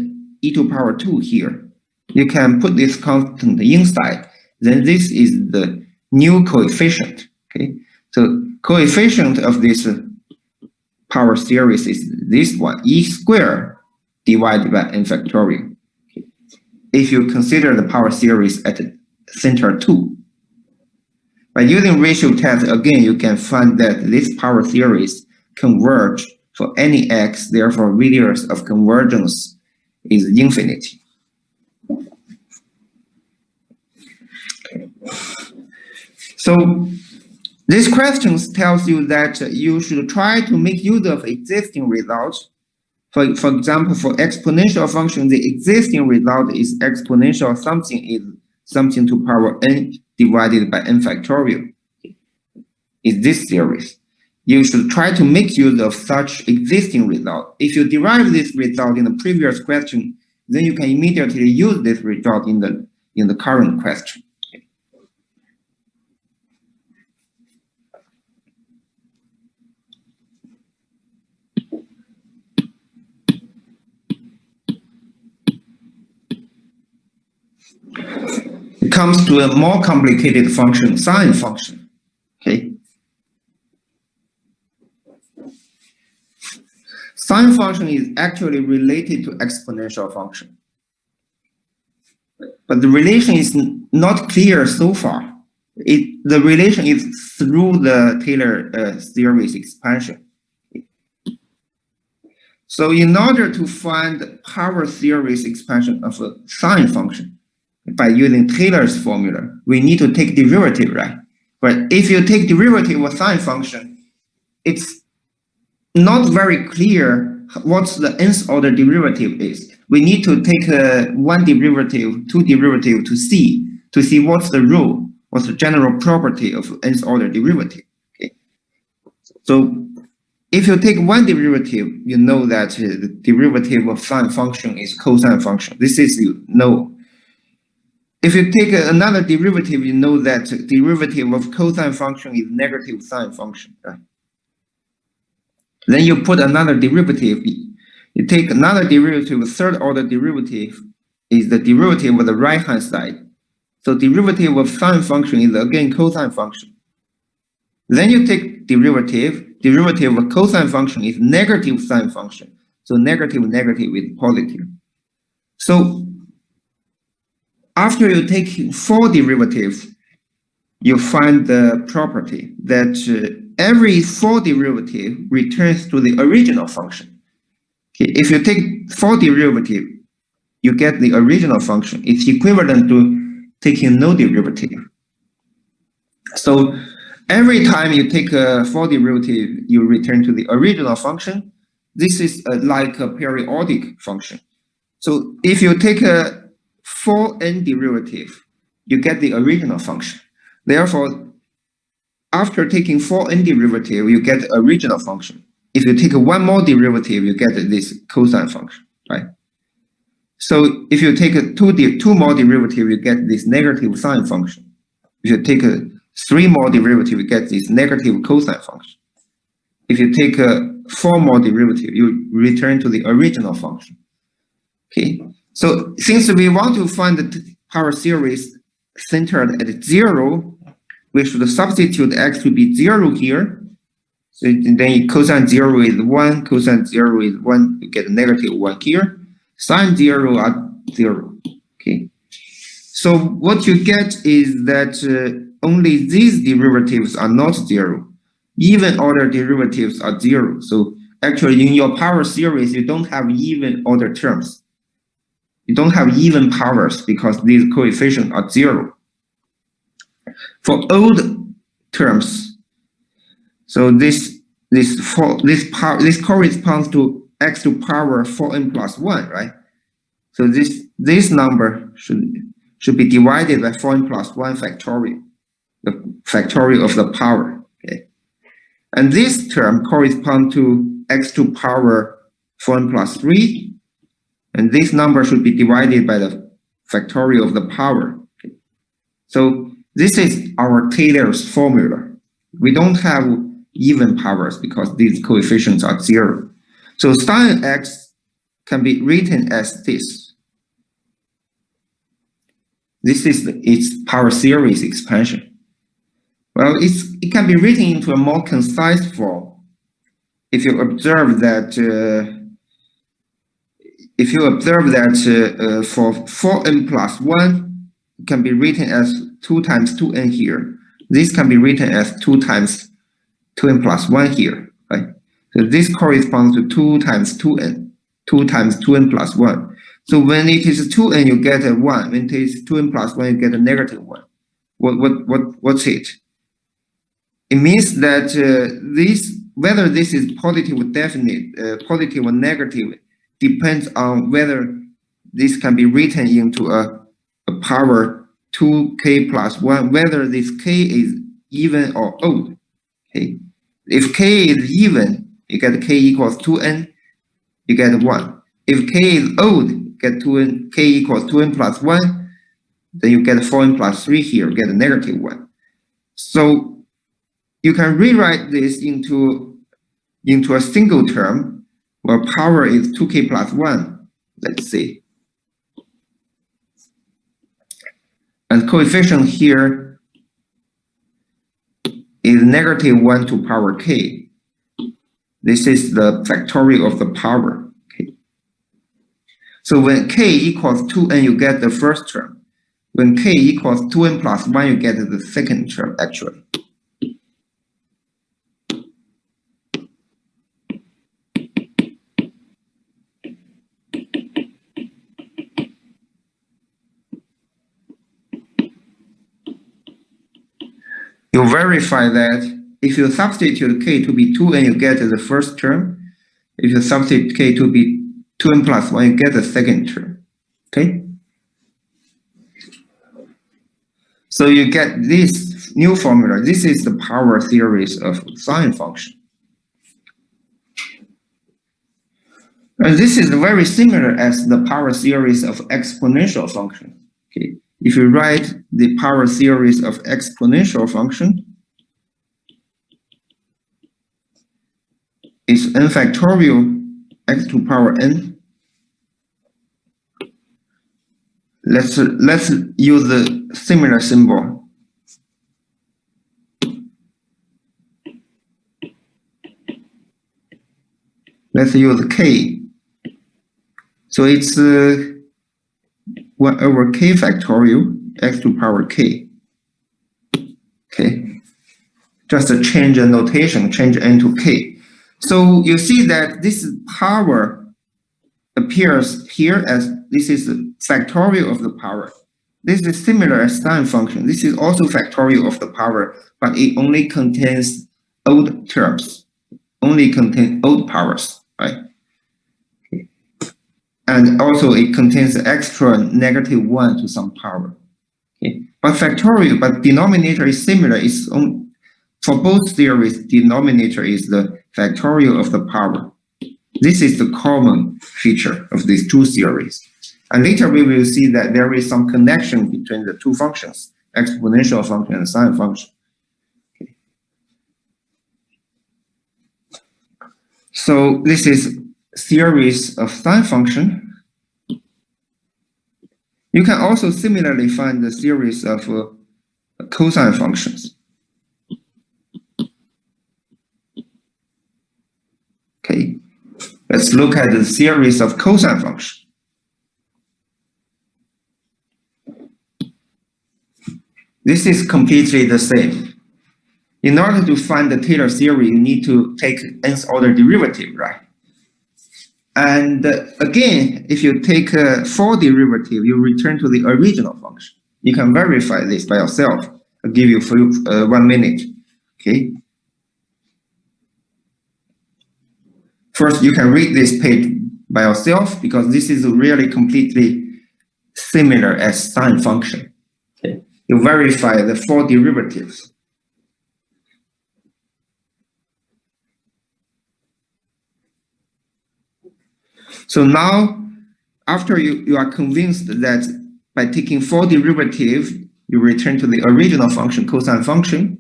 Speaker 1: e to the power 2 here. You can put this constant inside. Then this is the new coefficient. Okay, so coefficient of this power series is this one, e squared divided by n factorial. Okay. If you consider the power series at center 2. By using ratio test, again, you can find that this power series converge for any x, therefore radius of convergence is infinity. Okay. So this question tells you that you should try to make use of existing results. For example, for exponential function, the existing result is exponential something to power n divided by n factorial. Is this series? You should try to make use of such existing result. If you derive this result in the previous question, then you can immediately use this result in the current question. It comes to a more complicated function, sine function. Okay. Sine function is actually related to exponential function. but the relation is not clear so far. The relation is through the Taylor series expansion. So in order to find power series expansion of a sine function by using Taylor's formula, we need to take derivative, right? But if you take derivative of sine function, it's not very clear what the nth order derivative is. We need to take one derivative, two derivative to see what's the rule, what's the general property of nth order derivative. Okay. So if you take one derivative, you know that the derivative of sine function is cosine function. This is you know. If you take another derivative, you know that derivative of cosine function is negative sine function. Right? Then you put another derivative. You take another derivative, third order derivative is the derivative of the right hand side. So derivative of sine function is again cosine function. Then you take derivative of cosine function is negative sine function. So negative is positive. So after you take four derivatives, you find the property that every four derivative returns to the original function. Okay, if you take four derivative, you get the original function. It's equivalent to taking no derivative. So every time you take a four derivative, you return to the original function. This is like a periodic function. So if you take a 4n derivative, you get the original function. Therefore, after taking 4n derivative, you get the original function. If you take one more derivative, you get this cosine function, right? So if you take two more derivative, you get this negative sine function. If you take three more derivative, you get this negative cosine function. If you take four more derivative, you return to the original function. Okay, so since we want to find the power series centered at 0, we should substitute x to be 0 here. So then cosine 0 is 1, cosine 0 is 1, you get negative 1 here. Sine 0 are 0. Okay, so what you get is that only these derivatives are not 0. Even order derivatives are 0. So actually in your power series, you don't have even order terms. You don't have even powers because these coefficients are 0. For odd terms, so this corresponds to x to power 4n plus 1, right? So this number should be divided by 4n plus 1 factorial, the factorial of the power. Okay, and this term corresponds to x to power 4n plus 3. And this number should be divided by the factorial of the power. Okay. So this is our Taylor's formula. We don't have even powers because these coefficients are 0. So sine x can be written as this. This is its power series expansion. Well, it can be written into a more concise form. If you observe that for 4n plus 1, it can be written as 2 times 2n here. This can be written as 2 times 2n plus 1 here, right? So this corresponds to 2 times 2n, 2 times 2n plus 1. So when it is 2n, you get a 1. When it is 2n plus 1, you get a negative 1. What's it? It means that whether this is positive or definite, positive or negative, depends on whether this can be written into a power 2k plus 1, whether this k is even or odd. Okay, if k is even, you get k equals 2n, you get 1. If k is odd, you get 2n, k equals 2n plus 1, then you get 4n plus 3 here, you get a negative 1. So you can rewrite this into a single term, where power is 2k plus 1, let's see. And coefficient here is negative 1 to power k. This is the factorial of the power. Okay. So when k equals 2n, you get the first term. when k equals 2n plus 1, you get the second term actually. You verify that if you substitute k to be 2n, you get the first term. If you substitute k to be 2n plus 1, you get the second term. Okay? So you get this new formula. This is the power series of sine function. And this is very similar as the power series of exponential function. Okay? If you write the power series of exponential function, it's n factorial x to power n. Let's use the similar symbol. Let's use k. So it's 1 over k factorial x to power k. Okay, just a change the notation, change n to k. So you see that this power appears here as this is the factorial of the power. This is similar as sine function. This is also factorial of the power, but it only contains odd terms, only contains odd powers, right? Okay. And also it contains extra -1 to some power. Okay. But factorial, but denominator is similar. It's on, for both theories, denominator is the factorial of the power. This is the common feature of these two theories. And later we will see that there is some connection between the two functions, exponential function and sine function. Okay. So this is series of sine function. You can also similarly find the series of cosine functions. Okay, let's look at the series of cosine function. This is completely the same. In order to find the Taylor series, you need to take nth order derivative, right? And again, if you take a full derivative, you return to the original function. You can verify this by yourself. I'll give you 1 minute. Okay. First, you can read this page by yourself because this is really completely similar as sine function. Okay. You verify the full derivatives. So now, after you are convinced that by taking full derivative, you return to the original function, cosine function,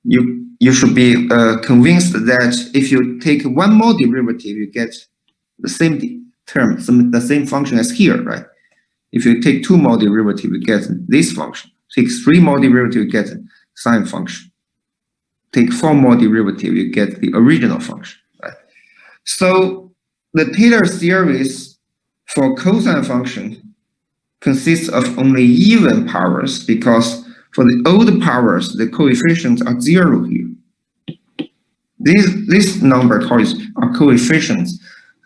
Speaker 1: you should be convinced that if you take one more derivative, you get the same term, the same function as here, right? If you take 2 more derivatives, you get this function. Take 3 more derivatives, you get sine function. Take 4 more derivatives, you get the original function, right? So the Taylor series for cosine function consists of only even powers because for the odd powers, the coefficients are 0 here. This number are coefficients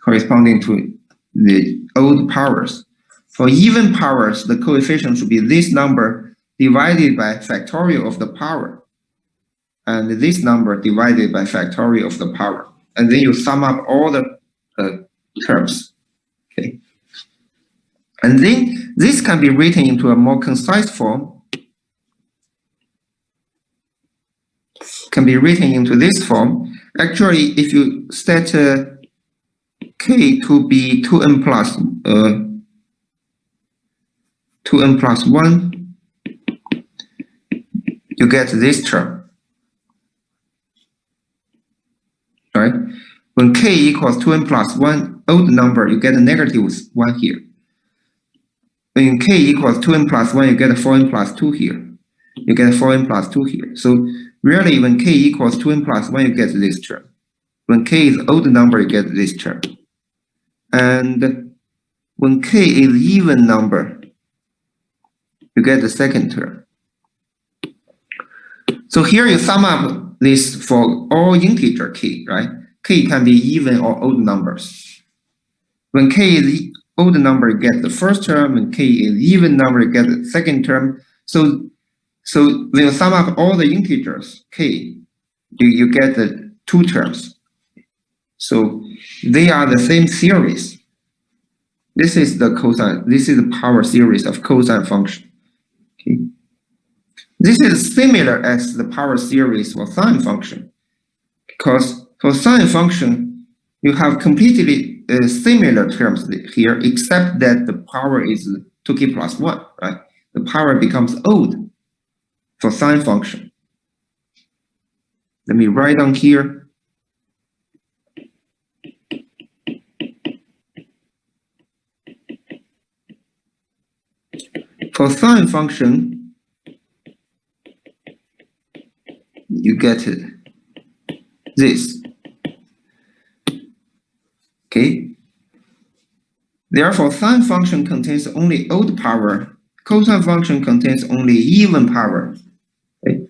Speaker 1: corresponding to the odd powers. For even powers, the coefficient should be this number divided by factorial of the power, and this number divided by factorial of the power. And then you sum up all the terms. Okay. And then this can be written into a more concise form. Can be written into this form. Actually, if you set k to be 2n plus 1, you get this term, right? When k equals 2n plus 1, odd number, you get a -1 here. When k equals 2n plus 1, you get a 4n plus 2 here. You get a 4n plus 2 here. So really, when k equals 2n plus 1, you get this term. When k is odd number, you get this term. And when k is even number, you get the second term. So here you sum up this for all integer k, right? K can be even or odd numbers. When k is odd number, you get the first term, and k is even number, you get the second term. So when you sum up all the integers, k, you get the two terms. So they are the same series. This is the cosine, this is the power series of cosine function. Okay. This is similar as the power series for sine function, because for sine function, you have completely similar terms here, except that the power is 2k plus 1, right? The power becomes odd for sine function. Let me write down here. For sine function, you get this. Okay. Therefore, sine function contains only odd power. Cosine function contains only even power. Okay.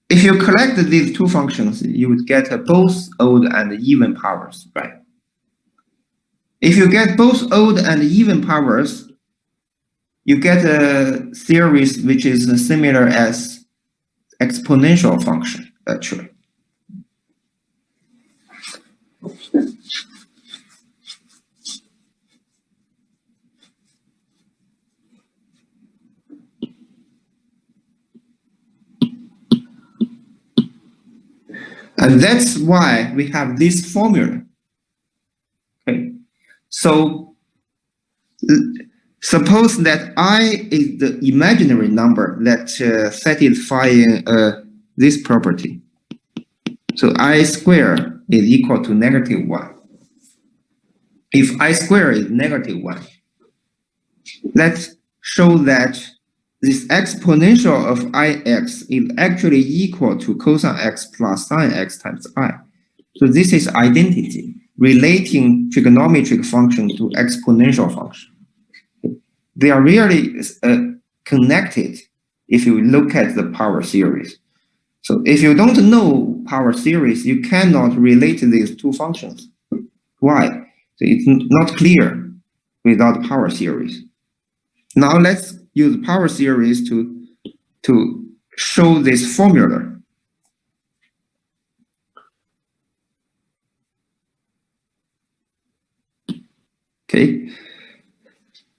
Speaker 1: If you collect these two functions, you would get both odd and even powers, right? If you get both odd and even powers, you get a series which is similar as exponential function, actually. And that's why we have this formula. Okay, so suppose that I is the imaginary number that satisfying this property. So I square is equal to -1. If I square is -1, let's show that this exponential of ix is actually equal to cosine x plus sine x times I. So this is identity relating trigonometric function to exponential function. They are really connected if you look at the power series. So if you don't know power series, you cannot relate these two functions. Why? So it's not clear without power series. Now let's use power series to show this formula. Okay.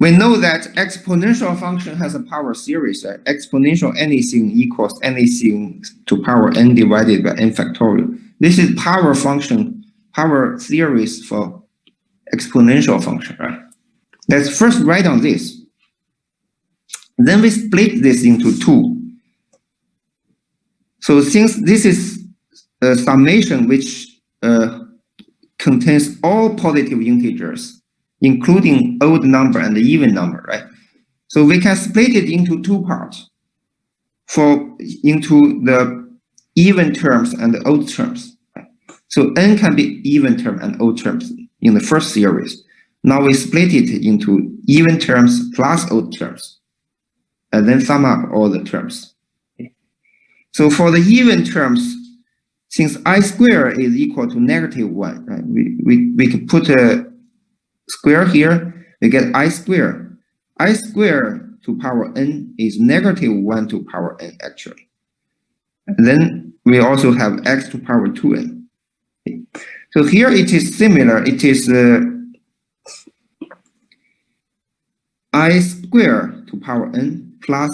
Speaker 1: We know that exponential function has a power series. Exponential anything equals anything to power n divided by n factorial. This is power function, power series for exponential function, right? Let's first write down this. Then we split this into two. So since this is a summation which contains all positive integers, including odd number and even number, right? So we can split it into two parts, into the even terms and the odd terms. Right? So n can be even term and odd terms in the first series. Now we split it into even terms plus odd terms, and then sum up all the terms. Okay. So for the even terms, since I square is equal to -1, right? We can put a square here, we get I square. I square to power n is -1 to power n, actually. And then we also have x to power 2n. Okay. So here it is similar. It is I square to power n plus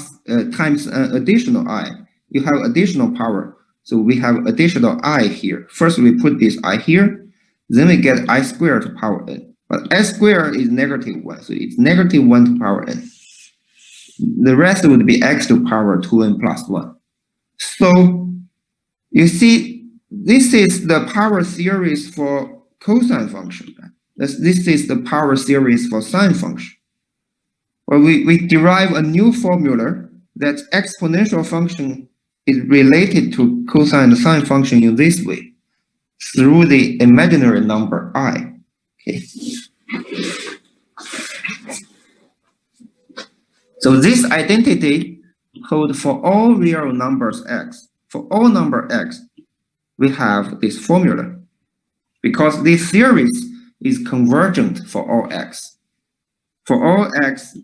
Speaker 1: times an additional I. You have additional power. So we have additional I here. First we put this I here, then we get I square to power n. But s squared is -1, so it's -1 to power n. The rest would be x to power 2n plus 1. So you see, this is the power series for cosine function. This is the power series for sine function. Well, we derive a new formula that exponential function is related to cosine and sine function in this way, through the imaginary number I. Okay. So this identity holds for all real numbers x. For all number x, we have this formula because this series is convergent for all x. For all x,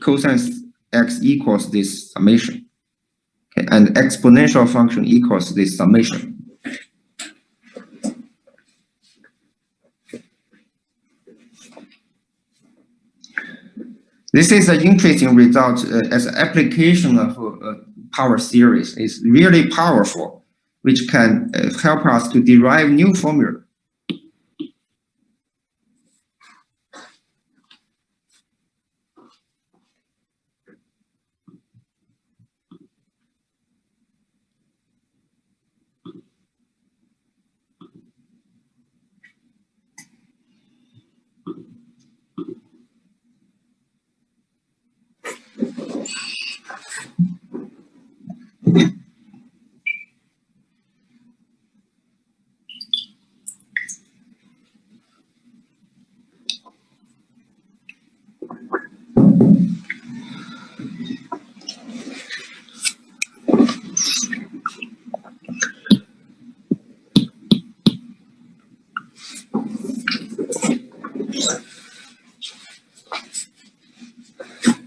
Speaker 1: cosine x equals this summation. Okay, and exponential function equals this summation. This is an interesting result as an application of power series. It's really powerful, which can help us to derive new formula.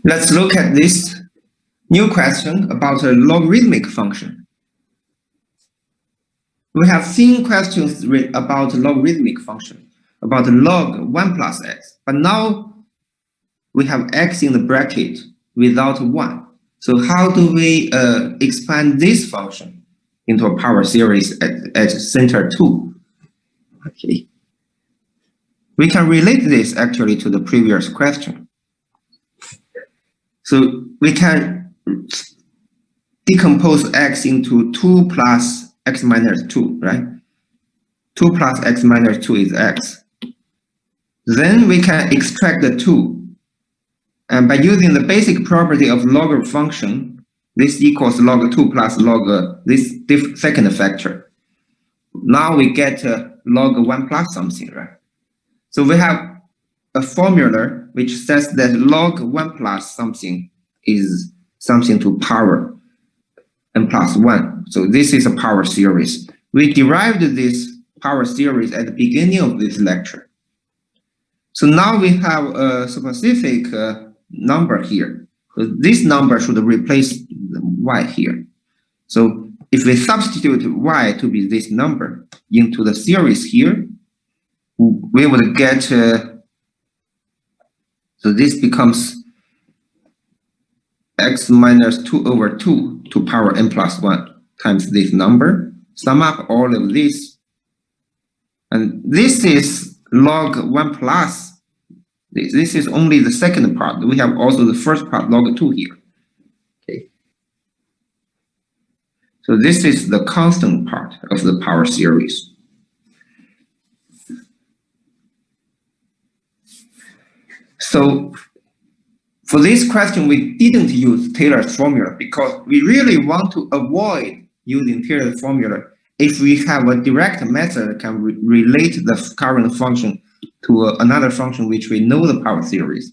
Speaker 1: Let's look at this new question about a logarithmic function. We have seen questions about logarithmic function, about log 1 plus x, but now we have x in the bracket without 1. So how do we expand this function into a power series at center 2? Okay. We can relate this actually to the previous question. So we can decompose x into 2 plus x minus 2, right? 2 plus x minus 2 is x. Then we can extract the 2. And by using the basic property of log function, this equals log 2 plus log this second factor. Now we get log 1 plus something, right? So we have a formula which says that log 1 plus something is something to power n plus 1. So this is a power series. We derived this power series at the beginning of this lecture. So now we have a specific number here. So this number should replace y here. So if we substitute y to be this number into the series here, we would get, so this becomes x minus 2 over 2 to power n plus 1 times this number. Sum up all of this. And this is log 1 plus. This is only the second part. We have also the first part, log 2 here. Okay. So this is the constant part of the power series. So for this question, we didn't use Taylor's formula because we really want to avoid using Taylor's formula if we have a direct method that can relate the current function to another function which we know the power series.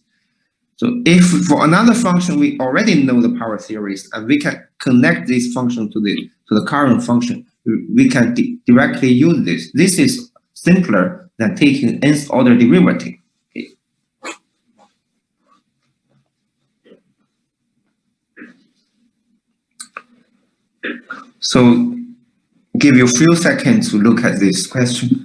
Speaker 1: So if for another function we already know the power series and we can connect this function to the current function, we can directly use this. This is simpler than taking nth order derivative. Okay. So give you a few seconds to look at this question.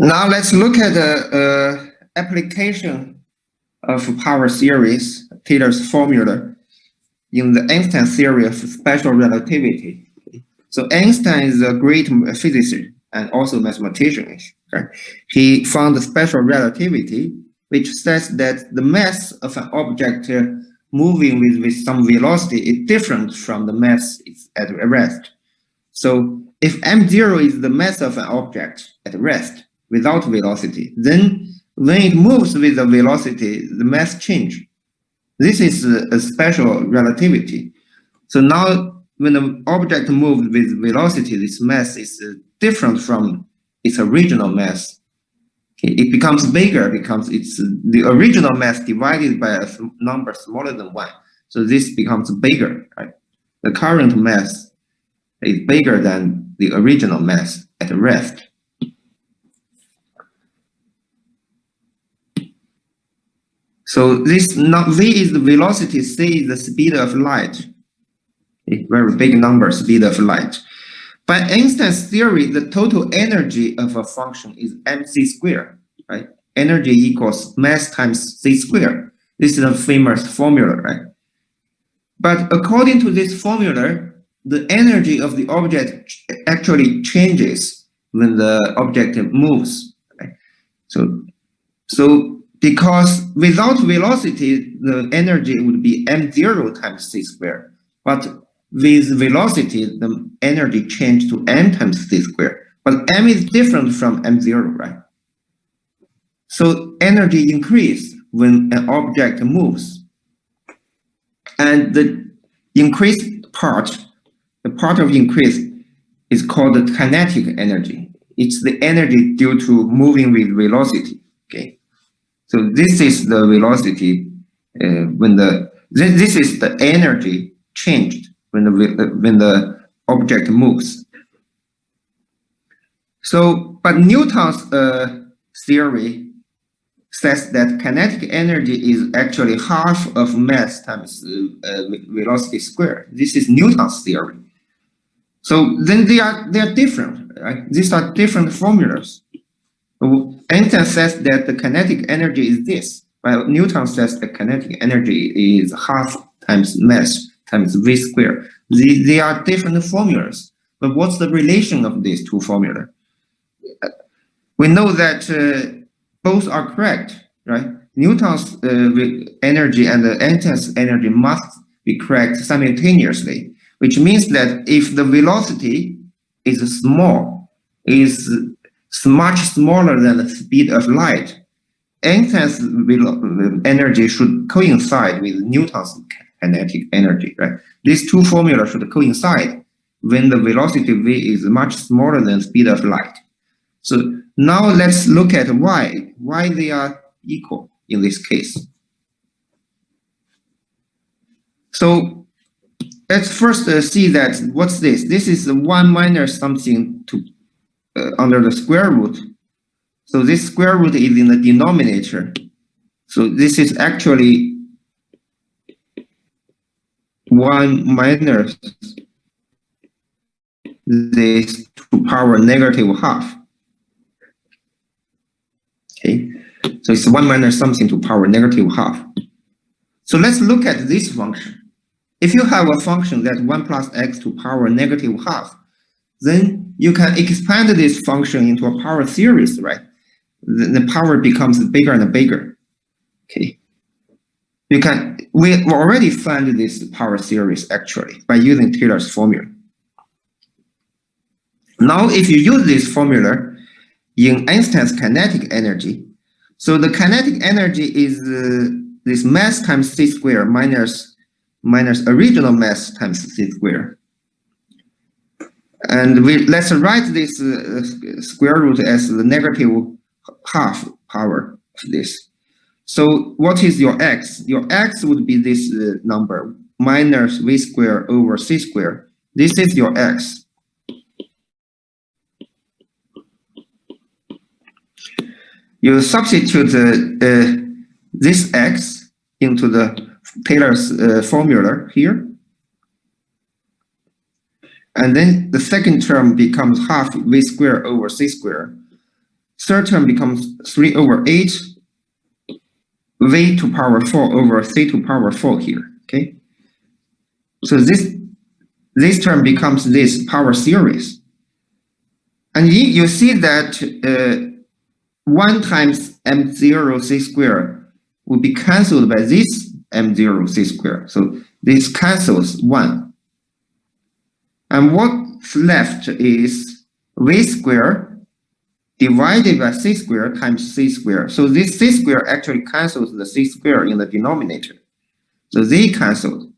Speaker 1: Now let's look at the application of power series, Taylor's formula, in the Einstein theory of special relativity. So Einstein is a great physicist and also mathematician. Right? He found the special relativity, which says that the mass of an object moving with some velocity is different from the mass at rest. So if m0 is the mass of an object at rest without velocity, then when it moves with the velocity, the mass changes. This is a special relativity. So now when the object moves with velocity, this mass is different from its original mass. Okay, it becomes bigger because it's the original mass divided by a number smaller than 1. So this becomes bigger, right? The current mass is bigger than the original mass at rest. So this v is the velocity, c is the speed of light. A very big number, speed of light. By Einstein's theory, the total energy of a function is mc squared, right? Energy equals mass times c squared. This is a famous formula, right? But according to this formula, the energy of the object actually changes when the object moves, right? So because without velocity, the energy would be m0 times c squared. But with velocity, the energy changed to m times c squared. But m is different from m0, right? So energy increases when an object moves. And the increased part, the part of increase is called the kinetic energy. It's the energy due to moving with velocity, okay? So this is the velocity this is the energy changed when the object moves. So, but Newton's theory says that kinetic energy is actually half of mass times velocity squared. This is Newton's theory. So then they are different, right? These are different formulas. Einstein says that the kinetic energy is this, while Newton says the kinetic energy is half times mass times v squared. They are different formulas. But what's the relation of these two formulas? We know that both are correct, right? Newton's energy and Einstein's energy must be correct simultaneously, which means that if the velocity is small, is much smaller than the speed of light, Einstein's energy should coincide with Newton's kinetic energy, right? These two formulas should coincide when the velocity v is much smaller than the speed of light. So now let's look at why they are equal in this case. So let's first see that what's this? This is 1 minus something to under the square root. So this square root is in the denominator. So this is actually 1 minus this to power negative half. Okay, so it's 1 minus something to power negative half. So let's look at this function. If you have a function that's 1 plus x to power negative half, then you can expand this function into a power series, right? The power becomes bigger and bigger. Okay, we already found this power series actually by using Taylor's formula. Now, if you use this formula in Einstein's kinetic energy, so the kinetic energy is this mass times c squared minus original mass times c squared. And let's write this square root as the negative half power of this. So what is your x? Your x would be this number, minus v squared over c squared. This is your x. You substitute this x into the Taylor's formula here. And then the second term becomes half v squared over c squared. third term becomes 3 over 8 v to power 4 over c to power 4 here. Okay, so this term becomes this power series, and you see that 1 times m0 c squared will be cancelled by this m0 c squared. So this cancels 1. And what's left is v squared divided by c squared times c squared. So this c squared actually cancels the c squared in the denominator. So they canceled.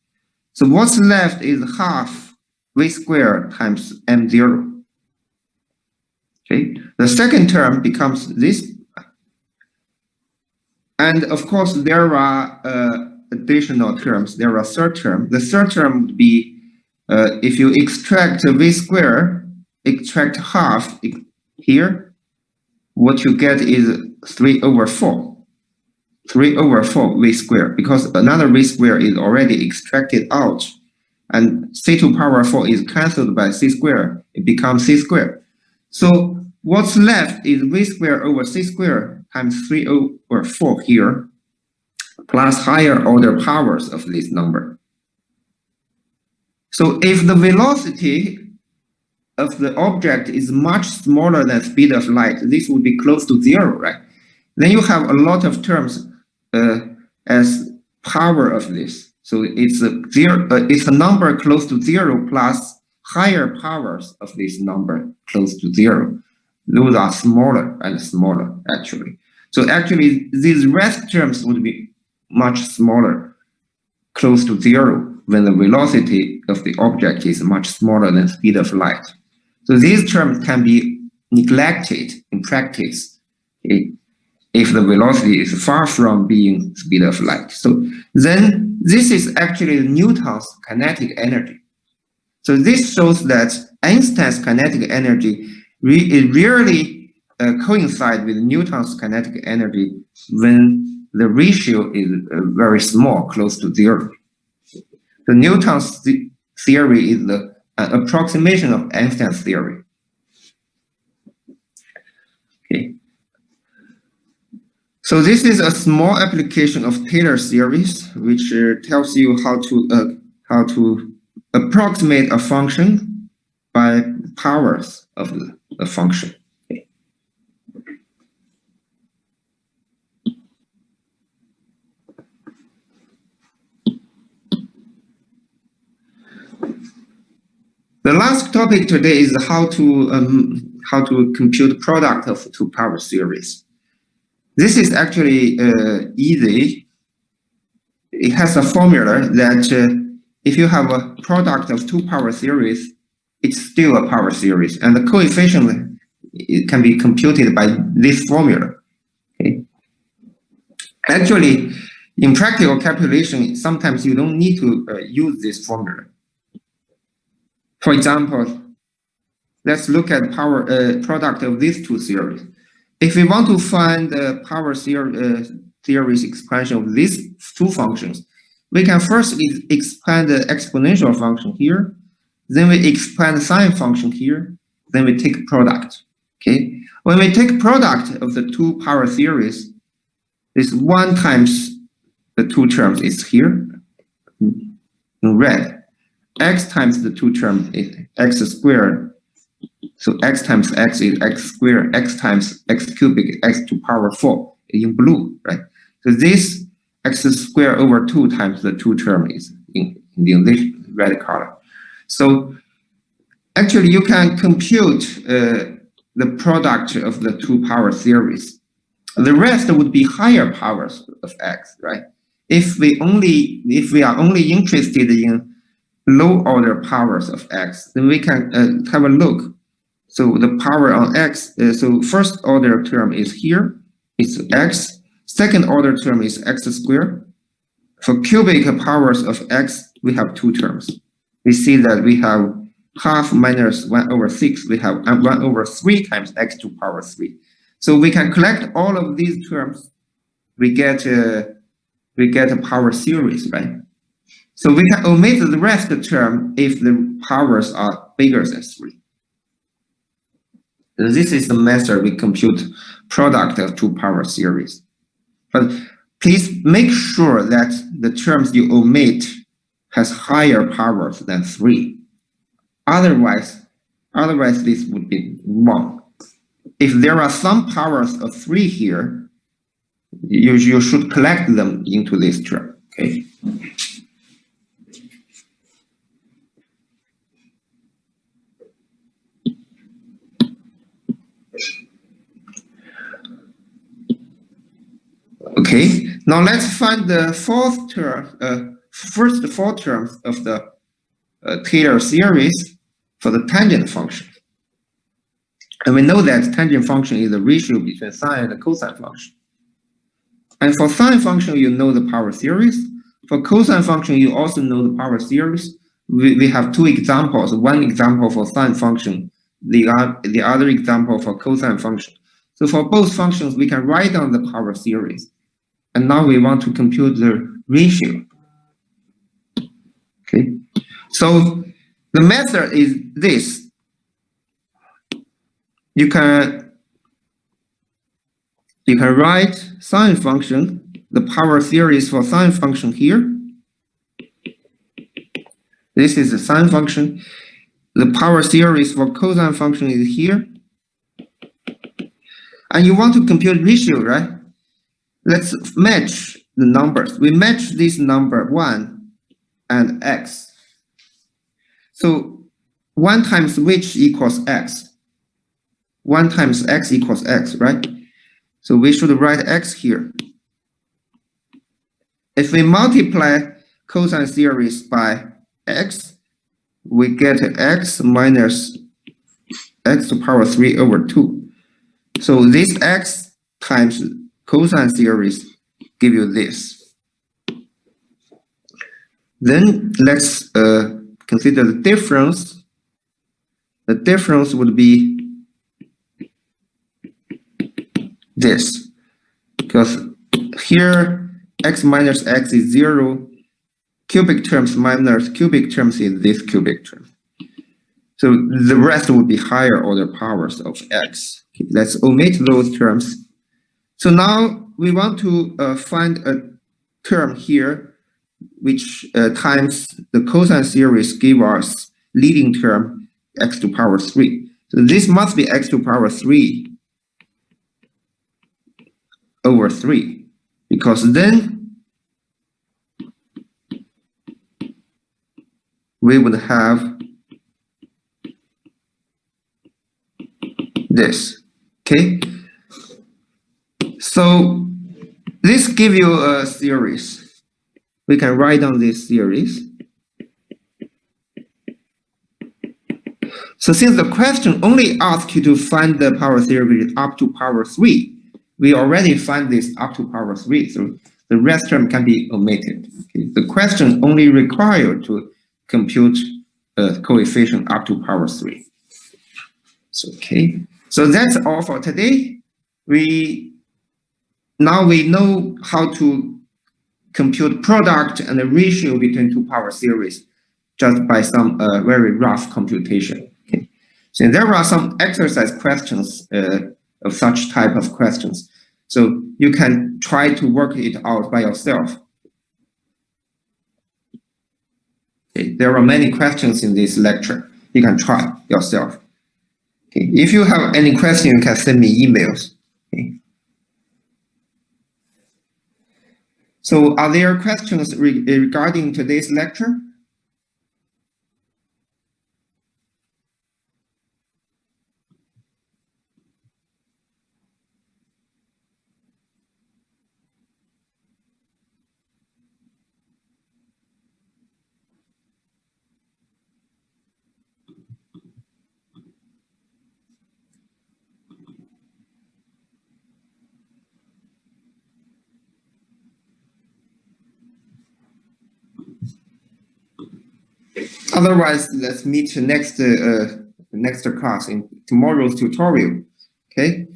Speaker 1: So what's left is half v squared times m0. Okay, the second term becomes this. And of course, there are additional terms. There are third term. The third term would be if you extract v squared, extract half here, what you get is 3 over 4. 3 over 4 v squared, because another v squared is already extracted out. And c to power 4 is cancelled by c squared. It becomes c squared. So what's left is v squared over c squared times 3 over 4 here, plus higher order powers of this number. So if the velocity of the object is much smaller than speed of light, this would be close to 0, right? Then you have a lot of terms as power of this. So it's a number close to 0 plus higher powers of this number close to 0. Those are smaller and smaller, actually. So actually, these rest terms would be much smaller, close to 0, when the velocity of the object is much smaller than speed of light. So these terms can be neglected in practice if the velocity is far from being speed of light. So then this is actually Newton's kinetic energy. So this shows that Einstein's kinetic energy rarely coincides with Newton's kinetic energy when the ratio is very small, close to 0. So Newton's theory is the approximation of Einstein's theory. Okay. So this is a small application of Taylor series, which tells you how to approximate a function by powers of the function. Okay. The last topic today is how to compute product of two power series. This is actually easy. It has a formula that if you have a product of two power series, it's still a power series, and the coefficient it can be computed by this formula. Okay. Actually, in practical calculation, sometimes you don't need to use this formula. For example, let's look at power product of these two series. If we want to find the power series expansion of these two functions, we can first expand the exponential function here, then we expand the sine function here, then we take product. Okay, when we take product of the two power series, this 1 times the two terms is here in red. X times the two terms is x squared. So x times x is x squared, x times x cubic, x to power 4 in blue, right? So this x squared over 2 times the two term is in this red color. So actually you can compute the product of the two power series. The rest would be higher powers of x, right? If we are only interested in low order powers of x, then we can have a look. So the power on x, so first order term is here, it's x. Second order term is x squared. For cubic powers of x, we have two terms. We see that we have half minus 1 over 6, we have 1 over 3 times x to power 3. So we can collect all of these terms, we get a power series, right? So we can omit the rest of the term if the powers are bigger than 3. This is the method we compute product of two power series. But please make sure that the terms you omit has higher powers than 3. Otherwise this would be wrong. If there are some powers of 3 here, you should collect them into this term. Okay. Okay, now let's find the fourth term, first 4 terms of the Taylor series for the tangent function. And we know that tangent function is the ratio between sine and cosine function. And for sine function, you know the power series. For cosine function, you also know the power series. We have 2 examples, one example for sine function, the other example for cosine function. So for both functions, we can write down the power series. And now we want to compute the ratio. Okay, so the method is this. You can write sine function, the power series for sine function here. This is the sine function. The power series for cosine function is here. And you want to compute ratio, right? Let's match the numbers. We match this number 1 and x. So 1 times which equals x. 1 times x equals x, right? So we should write x here. If we multiply cosine series by x, we get x minus x to the power 3 over 2. So this x times cosine series give you this. Then let's consider the difference. The difference would be this, because here x minus x is 0, cubic terms minus cubic terms is this cubic term. So the rest would be higher order powers of x. Okay, let's omit those terms. So now we want to find a term here which times the cosine series give us leading term x to the power 3. So this must be x to the power 3 over 3, because then we would have this. Okay, so this gives you a series. We can write down this series. So since the question only asks you to find the power series up to power 3, we already find this up to power 3, so the rest term can be omitted. Okay. The question only required to compute a coefficient up to power 3. So, okay, so that's all for today. Now we know how to compute product and the ratio between 2 power series just by some very rough computation. Okay. So there are some exercise questions of such type of questions. So you can try to work it out by yourself. Okay. There are many questions in this lecture. You can try yourself. Okay. If you have any question, you can send me emails. Okay. So are there questions regarding today's lecture? Otherwise, let's meet next class in tomorrow's tutorial. Okay,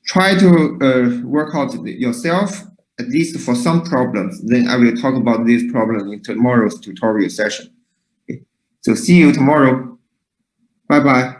Speaker 1: try to work out yourself, at least for some problems. Then I will talk about this problem in tomorrow's tutorial session. Okay. So see you tomorrow. Bye bye.